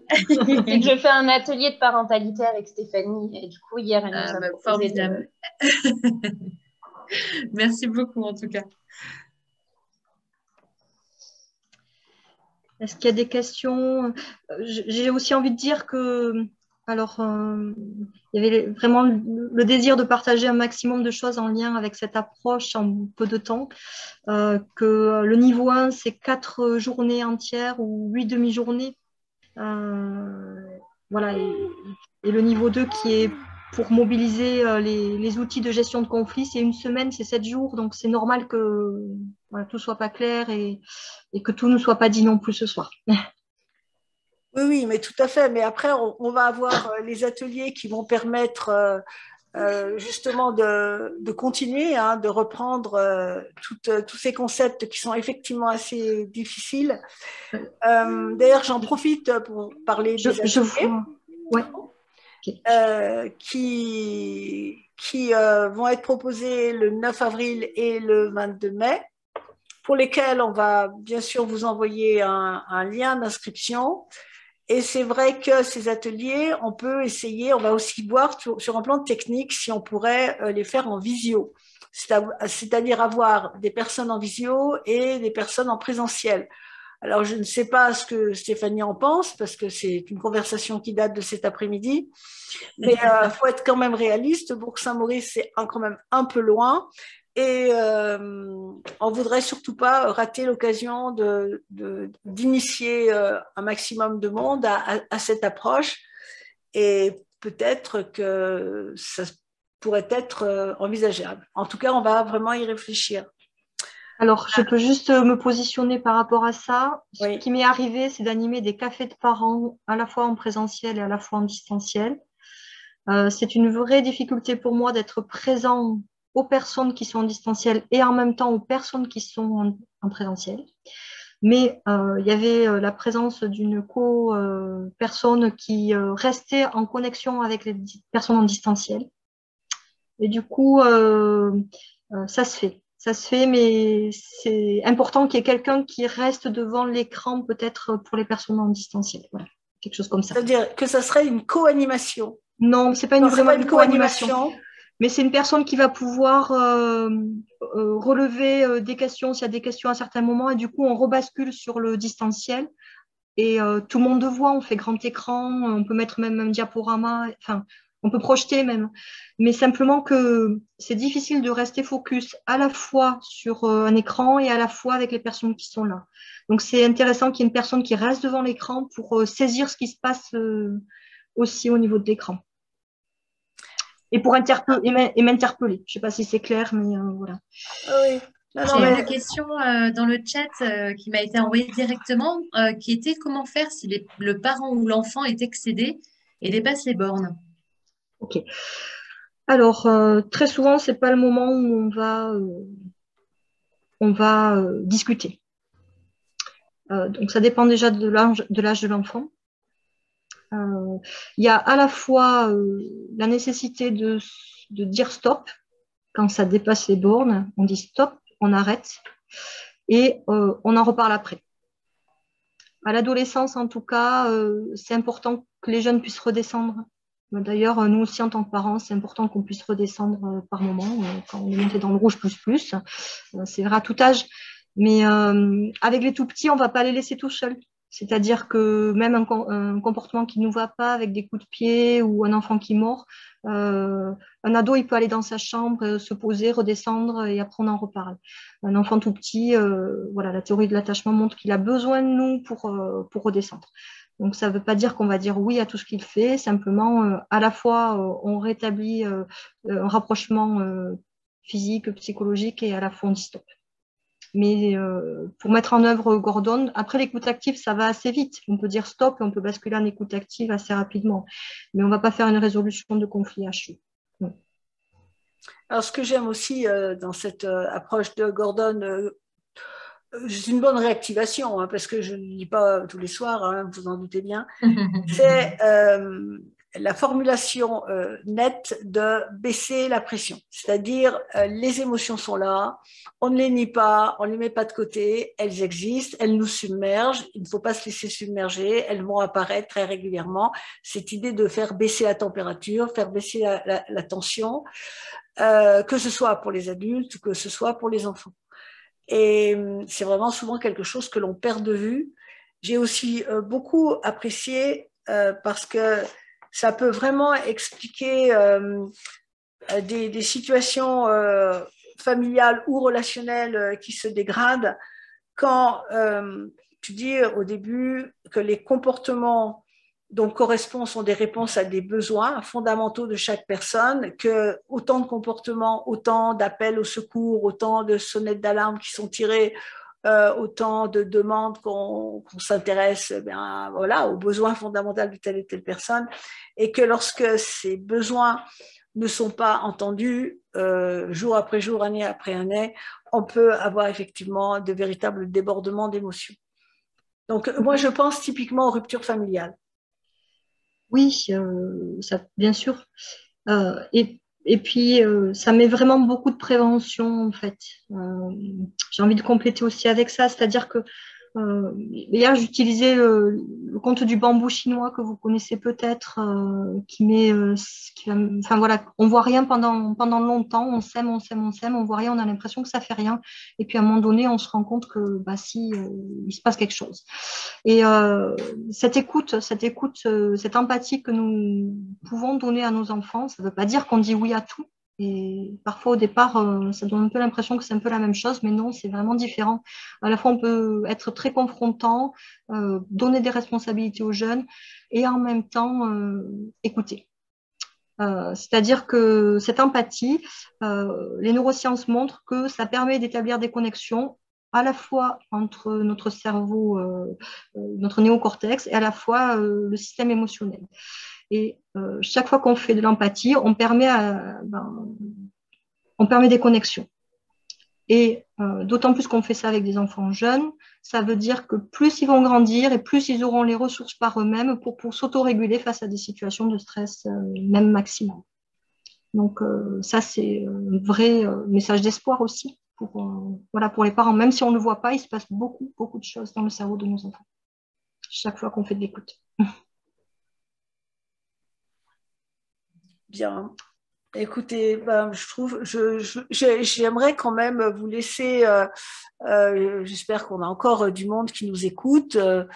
C'est que je fais un atelier de parentalité avec Stéphanie. Et du coup, hier, elle nous Ah, a bah, proposé formidable. Merci beaucoup, en tout cas. Est-ce qu'il y a des questions? J'ai aussi envie de dire que, alors, il y avait vraiment le désir de partager un maximum de choses en lien avec cette approche en peu de temps. Que le niveau 1, c'est 4 journées entières ou 8 demi-journées. Voilà, et le niveau 2 qui est pour mobiliser les outils de gestion de conflit, c'est 1 semaine, c'est 7 jours, donc c'est normal que voilà, tout ne soit pas clair et que tout ne soit pas dit non plus ce soir. Oui, oui, mais tout à fait. Mais après, on va avoir les ateliers qui vont permettre justement de continuer, hein, de reprendre tous ces concepts qui sont effectivement assez difficiles. D'ailleurs, j'en profite pour parler des ateliers Ouais. qui vont être proposés le 9 avril et le 22 mai, pour lesquels on va bien sûr vous envoyer un lien d'inscription. Et c'est vrai que ces ateliers, on peut essayer, on va aussi voir sur un plan technique si on pourrait les faire en visio, c'est-à-dire avoir des personnes en visio et des personnes en présentiel. Alors, je ne sais pas ce que Stéphanie en pense, parce que c'est une conversation qui date de cet après-midi, mais il faut être quand même réaliste. Bourg-Saint-Maurice, c'est quand même un peu loin. Et on voudrait surtout pas rater l'occasion d'initier un maximum de monde à cette approche. Et peut-être que ça pourrait être envisageable. En tout cas, on va vraiment y réfléchir. Alors, je peux juste me positionner par rapport à ça. Oui. Ce qui m'est arrivé, c'est d'animer des cafés de parents à la fois en présentiel et à la fois en distanciel. C'est une vraie difficulté pour moi d'être présent aux personnes qui sont en distanciel et en même temps aux personnes qui sont en présentiel. Mais il y avait la présence d'une personne qui restait en connexion avec les personnes en distanciel. Et du coup, ça se fait. Ça se fait, mais c'est important qu'il y ait quelqu'un qui reste devant l'écran, peut-être pour les personnes en distanciel. Voilà, quelque chose comme ça. C'est-à-dire que ça serait une co-animation. Non, c'est pas vraiment une co-animation. Mais c'est une personne qui va pouvoir relever des questions s'il y a des questions à certains moments. Et du coup, on rebascule sur le distanciel. Et tout le monde voit, on fait grand écran, on peut mettre même un diaporama, enfin, on peut projeter même. Mais simplement que c'est difficile de rester focus à la fois sur un écran et à la fois avec les personnes qui sont là. Donc, c'est intéressant qu'il y ait une personne qui reste devant l'écran pour saisir ce qui se passe aussi au niveau de l'écran. Et pour m'interpeller. Je ne sais pas si c'est clair, mais voilà. Oui. J'ai une question dans le chat qui m'a été envoyée directement, qui était comment faire si le parent ou l'enfant est excédé et dépasse les bornes. Ok. Alors, très souvent, ce n'est pas le moment où on va discuter. Donc, ça dépend déjà de l'âge de l'enfant. Il y a à la fois la nécessité de dire stop quand ça dépasse les bornes. On dit stop, on arrête et on en reparle après. À l'adolescence, en tout cas, c'est important que les jeunes puissent redescendre. D'ailleurs, nous aussi, en tant que parents, c'est important qu'on puisse redescendre par moment, quand on est monté dans le rouge plus. C'est vrai à tout âge. Mais avec les tout petits, on ne va pas les laisser tout seuls. C'est-à-dire que même un comportement qui ne nous va pas, avec des coups de pied ou un enfant qui mord, un ado, il peut aller dans sa chambre, se poser, redescendre et après on en reparle. Un enfant tout petit, voilà, la théorie de l'attachement montre qu'il a besoin de nous pour redescendre. Donc ça ne veut pas dire qu'on va dire oui à tout ce qu'il fait, simplement à la fois on rétablit un rapprochement physique, psychologique, et à la fois on dit stop. Mais pour mettre en œuvre Gordon, après l'écoute active, ça va assez vite. On peut dire stop et on peut basculer en écoute active assez rapidement. Mais on ne va pas faire une résolution de conflit à chaud. Non. Alors, ce que j'aime aussi dans cette approche de Gordon, c'est une bonne réactivation, hein, parce que je ne lis pas tous les soirs, hein, vous en doutez bien, c'est la formulation nette de baisser la pression. C'est-à-dire, les émotions sont là, on ne les nie pas, on ne les met pas de côté, elles existent, elles nous submergent, il ne faut pas se laisser submerger, elles vont apparaître très régulièrement. Cette idée de faire baisser la température, faire baisser la tension, que ce soit pour les adultes, que ce soit pour les enfants. Et c'est vraiment souvent quelque chose que l'on perd de vue. J'ai aussi beaucoup apprécié parce que ça peut vraiment expliquer des situations familiales ou relationnelles qui se dégradent quand tu dis au début que les comportements donc correspondent sont des réponses à des besoins fondamentaux de chaque personne, que autant de comportements, autant d'appels au secours, autant de sonnettes d'alarme qui sont tirées, autant de demandes qu'on s'intéresse voilà, aux besoins fondamentaux de telle et telle personne, et que lorsque ces besoins ne sont pas entendus jour après jour, année après année, on peut avoir effectivement de véritables débordements d'émotions. Donc moi je pense typiquement aux ruptures familiales. Oui, ça, bien sûr. Et puis, ça met vraiment beaucoup de prévention, en fait. J'ai envie de compléter aussi avec ça, c'est-à-dire que hier, j'utilisais le conte du bambou chinois que vous connaissez peut-être, qui met, enfin voilà, on voit rien pendant longtemps, on s'aime, on voit rien, on a l'impression que ça fait rien, et puis à un moment donné, on se rend compte que bah si, il se passe quelque chose. Et cette écoute, cette empathie que nous pouvons donner à nos enfants, ça ne veut pas dire qu'on dit oui à tout. Et parfois, au départ, ça donne un peu l'impression que c'est un peu la même chose, mais non, c'est vraiment différent. À la fois, on peut être très confrontant, donner des responsabilités aux jeunes et en même temps écouter. C'est-à-dire que cette empathie, les neurosciences montrent que ça permet d'établir des connexions à la fois entre notre cerveau, notre néocortex, et à la fois le système émotionnel. Et chaque fois qu'on fait de l'empathie, on permet des connexions. Et d'autant plus qu'on fait ça avec des enfants jeunes, ça veut dire que plus ils vont grandir et plus ils auront les ressources par eux-mêmes pour s'autoréguler face à des situations de stress, même maximum. Donc ça, c'est un vrai message d'espoir aussi voilà, pour les parents. Même si on ne le voit pas, il se passe beaucoup, beaucoup de choses dans le cerveau de nos enfants, chaque fois qu'on fait de l'écoute. Bien. Écoutez, je trouve, j'aimerais quand même vous laisser. J'espère qu'on a encore du monde qui nous écoute. On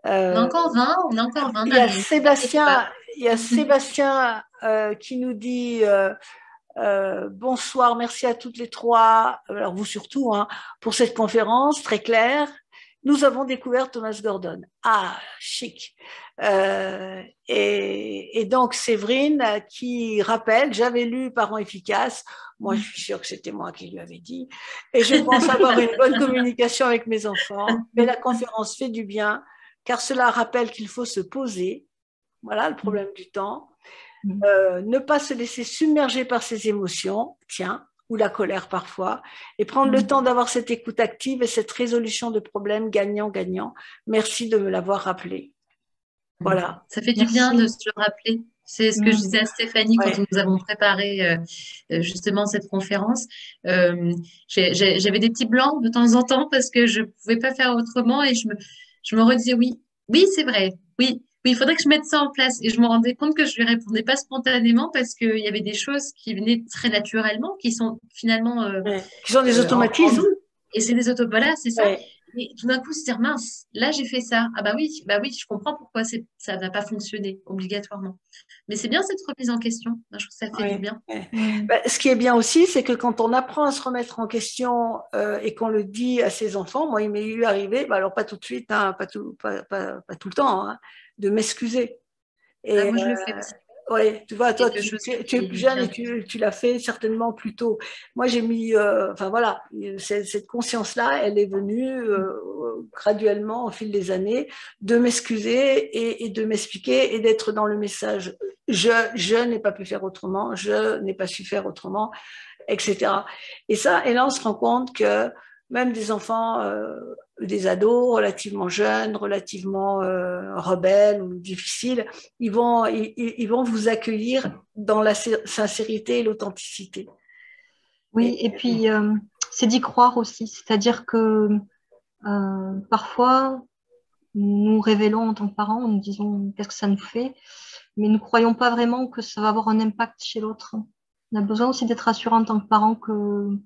a encore 20, on a encore 20. Il y a Sébastien qui nous dit bonsoir, merci à toutes les trois, alors vous surtout, hein, pour cette conférence très claire. Nous avons découvert Thomas Gordon. Ah, chic. Et donc Séverine qui rappelle, j'avais lu Parents efficaces, moi je suis sûre que c'était moi qui lui avais dit, et je pense avoir une bonne communication avec mes enfants, mais la conférence fait du bien, car cela rappelle qu'il faut se poser, voilà le problème du temps, ne pas se laisser submerger par ses émotions, tiens, ou la colère parfois, et prendre le temps d'avoir cette écoute active et cette résolution de problèmes gagnant-gagnant. Merci de me l'avoir rappelé. Voilà. Ça fait du bien de se le rappeler. C'est ce que je disais à Stéphanie quand nous avons préparé justement cette conférence. J'avais des petits blancs de temps en temps parce que je ne pouvais pas faire autrement et je me redisais oui, c'est vrai, oui, il faudrait que je mette ça en place. Et je me rendais compte que je ne lui répondais pas spontanément parce qu'il y avait des choses qui venaient très naturellement, qui sont finalement… qui sont des automatismes. Et c'est des automatismes, voilà, c'est ça. Et tout d'un coup, se dire, mince, là, j'ai fait ça. Ah bah oui, je comprends pourquoi ça n'a pas fonctionné obligatoirement. Mais c'est bien cette remise en question. Je trouve que ça fait du bien. Ce qui est bien aussi, c'est que quand on apprend à se remettre en question et qu'on le dit à ses enfants, moi, il m'est eu arrivé, alors pas tout de suite, hein, pas tout le temps, hein, de m'excuser. Et moi, je le fais aussi. Oui, tu vois, toi, quelque chose tu es qui plus jeune vient et de... tu l'as fait certainement plus tôt. Moi, j'ai mis, enfin voilà, cette conscience-là, elle est venue graduellement au fil des années de m'excuser et de m'expliquer et d'être dans le message. Je n'ai pas pu faire autrement, je n'ai pas su faire autrement, etc. Et là, on se rend compte que même des enfants, des ados relativement jeunes, relativement rebelles ou difficiles, ils vont vous accueillir dans la sincérité et l'authenticité. Oui, et puis c'est d'y croire aussi. C'est-à-dire que parfois, nous révélons en tant que parents, nous disons qu'est-ce que ça nous fait, mais nous ne croyons pas vraiment que ça va avoir un impact chez l'autre. On a besoin aussi d'être rassurant en tant que parents que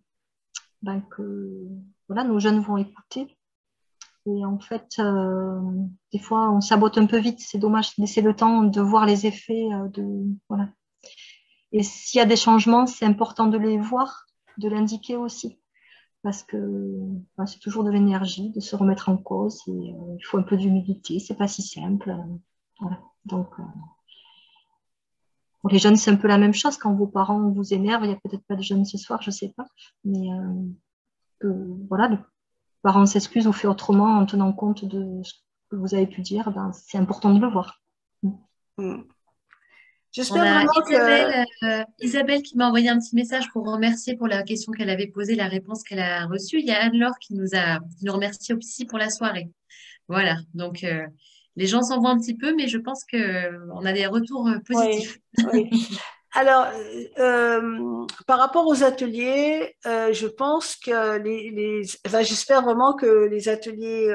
voilà, nos jeunes vont écouter. Et en fait, des fois, on sabote un peu vite. C'est dommage de laisser le temps de voir les effets. Voilà. Et s'il y a des changements, c'est important de les voir, de l'indiquer aussi. Parce que c'est toujours de l'énergie, de se remettre en cause. Et, il faut un peu d'humilité. C'est pas si simple. Voilà. Donc, pour les jeunes, c'est un peu la même chose. Quand vos parents vous énervent, il n'y a peut-être pas de jeunes ce soir, je sais pas. Mais voilà, le parent s'excuse ou fait autrement en tenant compte de ce que vous avez pu dire, ben, c'est important de le voir. Mm. On J'espère a vraiment que... Isabelle qui m'a envoyé un petit message pour remercier pour la question qu'elle avait posée, la réponse qu'elle a reçue. Il y a Anne-Laure qui nous remercie aussi pour la soirée. Voilà, donc les gens s'en vont un petit peu, mais je pense qu'on a des retours Oui, positifs. oui. Alors, par rapport aux ateliers, je pense que enfin, j'espère vraiment que les ateliers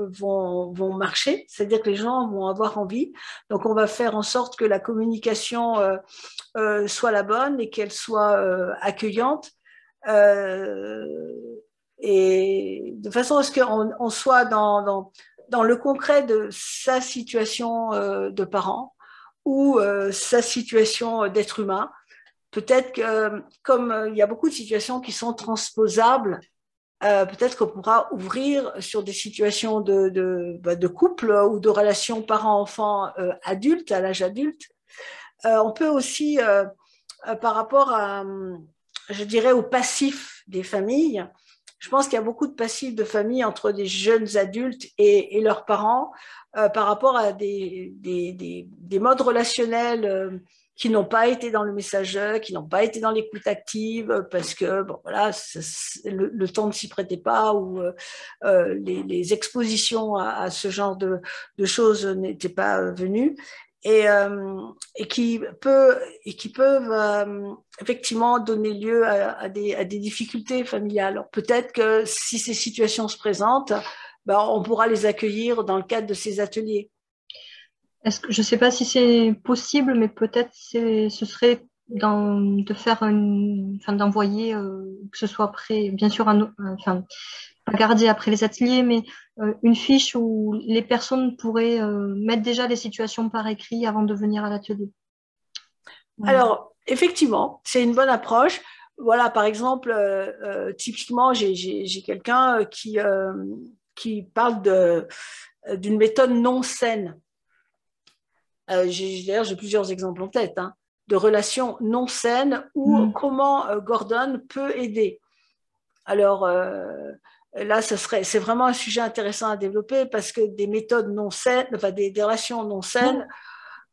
vont marcher, c'est-à-dire que les gens vont avoir envie. Donc, on va faire en sorte que la communication soit la bonne et qu'elle soit accueillante. Euh, et de façon à ce qu'on soit dans le concret de sa situation de parent ou sa situation d'être humain. Peut-être que, comme il y a beaucoup de situations qui sont transposables, peut-être qu'on pourra ouvrir sur des situations de couple ou de relations parents-enfants adultes, à l'âge adulte. On peut aussi, par rapport à, je dirais, au passif des familles, je pense qu'il y a beaucoup de passifs de famille entre des jeunes adultes et leurs parents par rapport à des modes relationnels qui n'ont pas été dans le messager, qui n'ont pas été dans l'écoute active parce que bon, voilà, le temps ne s'y prêtait pas ou les expositions à ce genre de choses n'étaient pas venues et, et qui peuvent effectivement donner lieu à des difficultés familiales. Alors, peut-être que si ces situations se présentent, ben, on pourra les accueillir dans le cadre de ces ateliers. Je ne sais pas si c'est possible, mais peut-être ce serait de faire d'envoyer, que ce soit après, bien sûr, enfin, pas garder après les ateliers, mais une fiche où les personnes pourraient mettre déjà les situations par écrit avant de venir à l'atelier. Voilà. Alors, effectivement, c'est une bonne approche. Voilà, par exemple, typiquement, j'ai quelqu'un qui parle d'une méthode non saine. D'ailleurs, j'ai plusieurs exemples en tête, hein, de relations non saines où comment Gordon peut aider. Alors là, c'est vraiment un sujet intéressant à développer parce que des méthodes non saines, enfin des relations non saines,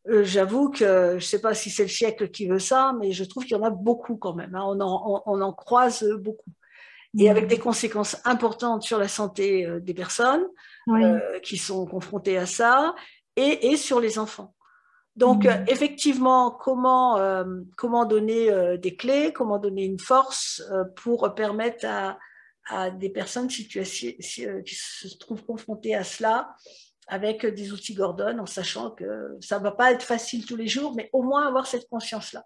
j'avoue que je ne sais pas si c'est le siècle qui veut ça, mais je trouve qu'il y en a beaucoup quand même. Hein, on en croise beaucoup. Et avec des conséquences importantes sur la santé des personnes qui sont confrontées à ça et sur les enfants. Donc, effectivement, comment donner des clés, comment donner une force pour permettre à des personnes qui se trouvent confrontées à cela avec des outils Gordon, en sachant que ça ne va pas être facile tous les jours, mais au moins avoir cette conscience-là.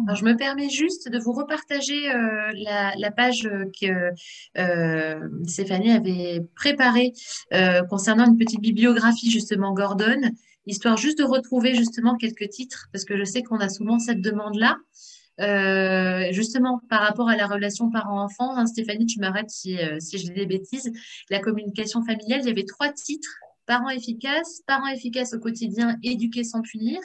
Alors, je me permets juste de vous repartager la page que Stéphanie avait préparée concernant une petite bibliographie justement Gordon, histoire juste de retrouver justement quelques titres, parce que je sais qu'on a souvent cette demande-là. Justement, par rapport à la relation parent-enfant, hein, Stéphanie, tu m'arrêtes si je dis des bêtises, la communication familiale, il y avait 3 titres, parents efficaces au quotidien, éduquer sans punir.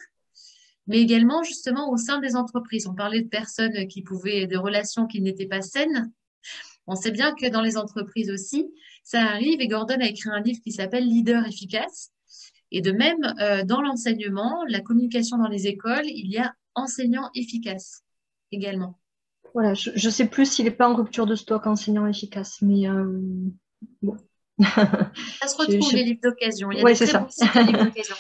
mais également justement au sein des entreprises. On parlait de personnes de relations qui n'étaient pas saines. On sait bien que dans les entreprises aussi, ça arrive et Gordon a écrit un livre qui s'appelle Leader efficace. Et de même, dans l'enseignement, la communication dans les écoles, il y a enseignant efficace également. Voilà, je ne sais plus s'il n'est pas en rupture de stock enseignant efficace, mais bon. Ça se retrouve les livres d'occasion. Il y a Ouais, des très bons sites de livres d'occasion.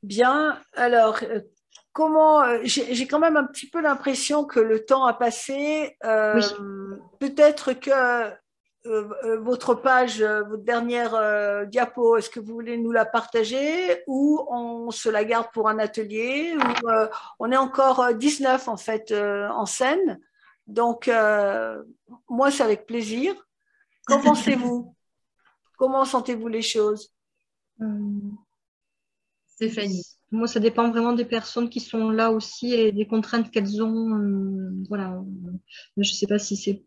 Bien, alors, j'ai quand même un petit peu l'impression que le temps a passé. Oui. Peut-être que votre page, votre dernière diapo, est-ce que vous voulez nous la partager ou on se la garde pour un atelier ou, on est encore 19 en fait en scène. Donc, moi, c'est avec plaisir. Qu'en pensez-vous? Comment sentez-vous les choses? Stéphanie. Moi, ça dépend vraiment des personnes qui sont là aussi et des contraintes qu'elles ont. Voilà. Je ne sais pas si c'est.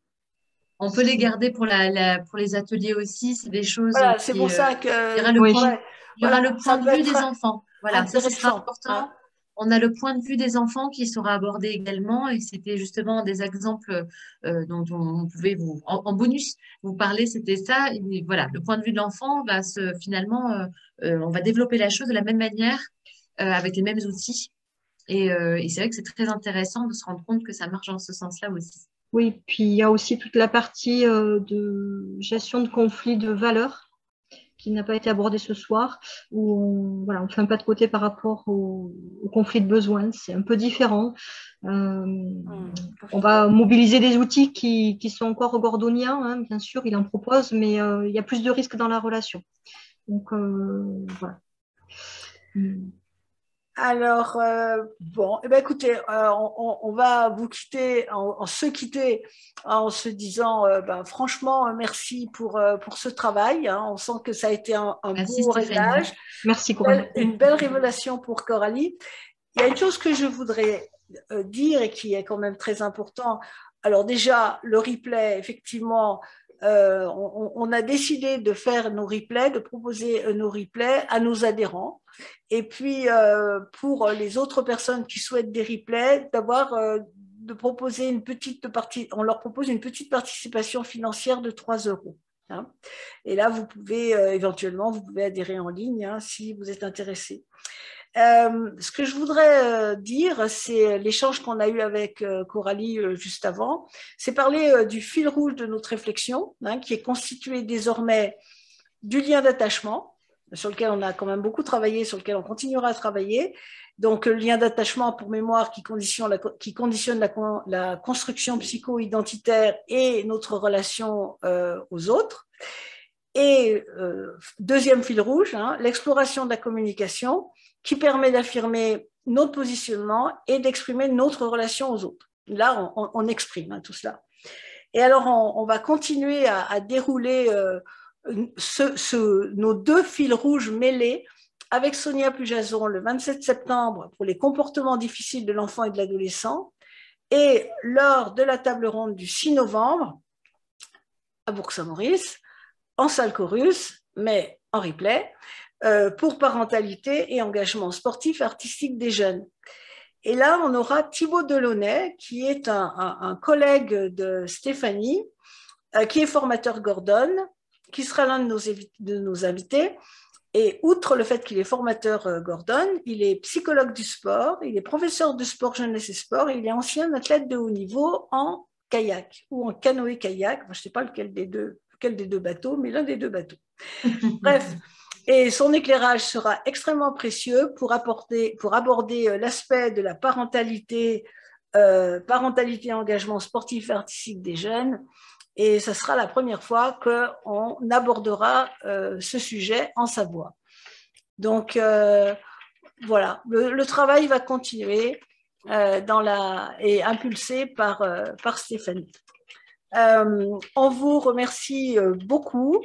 On peut les garder pour les ateliers aussi. C'est des choses Voilà, c'est qui, pour ça que il y aura le Oui. point, il y aura le ça point de peut vue être des enfants. Voilà, ça sera intéressant, important. hein. On a le point de vue des enfants qui sera abordé également, et c'était justement des exemples dont on pouvait en bonus vous parler, c'était ça. Et voilà, le point de vue de l'enfant va finalement, on va développer la chose de la même manière, avec les mêmes outils. Et c'est vrai que c'est très intéressant de se rendre compte que ça marche dans ce sens-là aussi. Oui, puis il y a aussi toute la partie de gestion de conflits de valeurs qui n'a pas été abordée ce soir, où on fait un pas de côté par rapport au conflit de besoins. C'est un peu différent. On va mobiliser des outils qui sont encore gordoniens, hein, bien sûr, il en propose, mais il y a plus de risques dans la relation. Donc, voilà. Alors, bon, eh ben, écoutez, on va vous quitter, se quitter en se disant, ben, franchement, merci pour ce travail, hein. On sent que ça a été un Merci beau Stéphanie. réglage. Merci Coralie. Une belle révélation pour Coralie. Il y a une chose que je voudrais dire et qui est quand même très important. Alors déjà, le replay, effectivement, on a décidé de faire nos replays, de proposer nos replays à nos adhérents. Et puis, pour les autres personnes qui souhaitent des replays, de proposer une petite partie, on leur propose une petite participation financière de 3 €. Hein. Et là, vous pouvez éventuellement, vous pouvez adhérer en ligne, hein, si vous êtes intéressé. Ce que je voudrais dire, c'est l'échange qu'on a eu avec Coralie juste avant, c'est parler du fil rouge de notre réflexion, hein, qui est constitué désormais du lien d'attachement, sur lequel on a quand même beaucoup travaillé, sur lequel on continuera à travailler. Donc, le lien d'attachement, pour mémoire, qui conditionne la construction psycho-identitaire et notre relation aux autres. Et deuxième fil rouge, hein, l'exploration de la communication, qui permet d'affirmer notre positionnement et d'exprimer notre relation aux autres. Là, on exprime, hein, tout cela. Et alors, on va continuer à dérouler nos 2 fils rouges mêlés avec Sonia Pujazon le 27 septembre pour les comportements difficiles de l'enfant et de l'adolescent, et lors de la table ronde du 6 novembre à Bourg-Saint-Maurice, en salle chorus, mais en replay, pour parentalité et engagement sportif et artistique des jeunes. Et là, on aura Thibaut Delaunay, qui est un collègue de Stéphanie, qui est formateur Gordon, qui sera l'un de nos invités. Et outre le fait qu'il est formateur Gordon, il est psychologue du sport, il est professeur de sport, jeunesse et sport, et il est ancien athlète de haut niveau en kayak ou en canoë-kayak. Je ne sais pas lequel des deux bateaux, mais l'un des 2 bateaux. Bref, et son éclairage sera extrêmement précieux pour aborder l'aspect de la parentalité et engagement sportif et artistique des jeunes. Et ce sera la première fois qu'on abordera ce sujet en Savoie. Donc, voilà, le travail va continuer et impulsé par Stéphanie. On vous remercie beaucoup.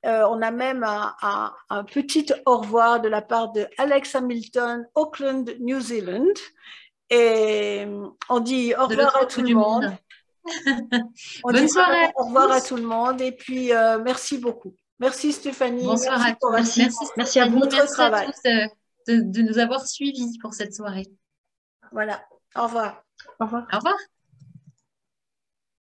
On a même un petit au revoir de la part de Alex Hamilton, Auckland, New Zealand. Et on dit au revoir à tout le monde. Bonne soirée. Au revoir à tout le monde et puis merci beaucoup. Merci Stéphanie. Bonsoir Merci à pour tous. Merci à vous. votre Merci à travail. tous de nous avoir suivis pour cette soirée. Voilà. Au revoir. Au revoir. Au revoir.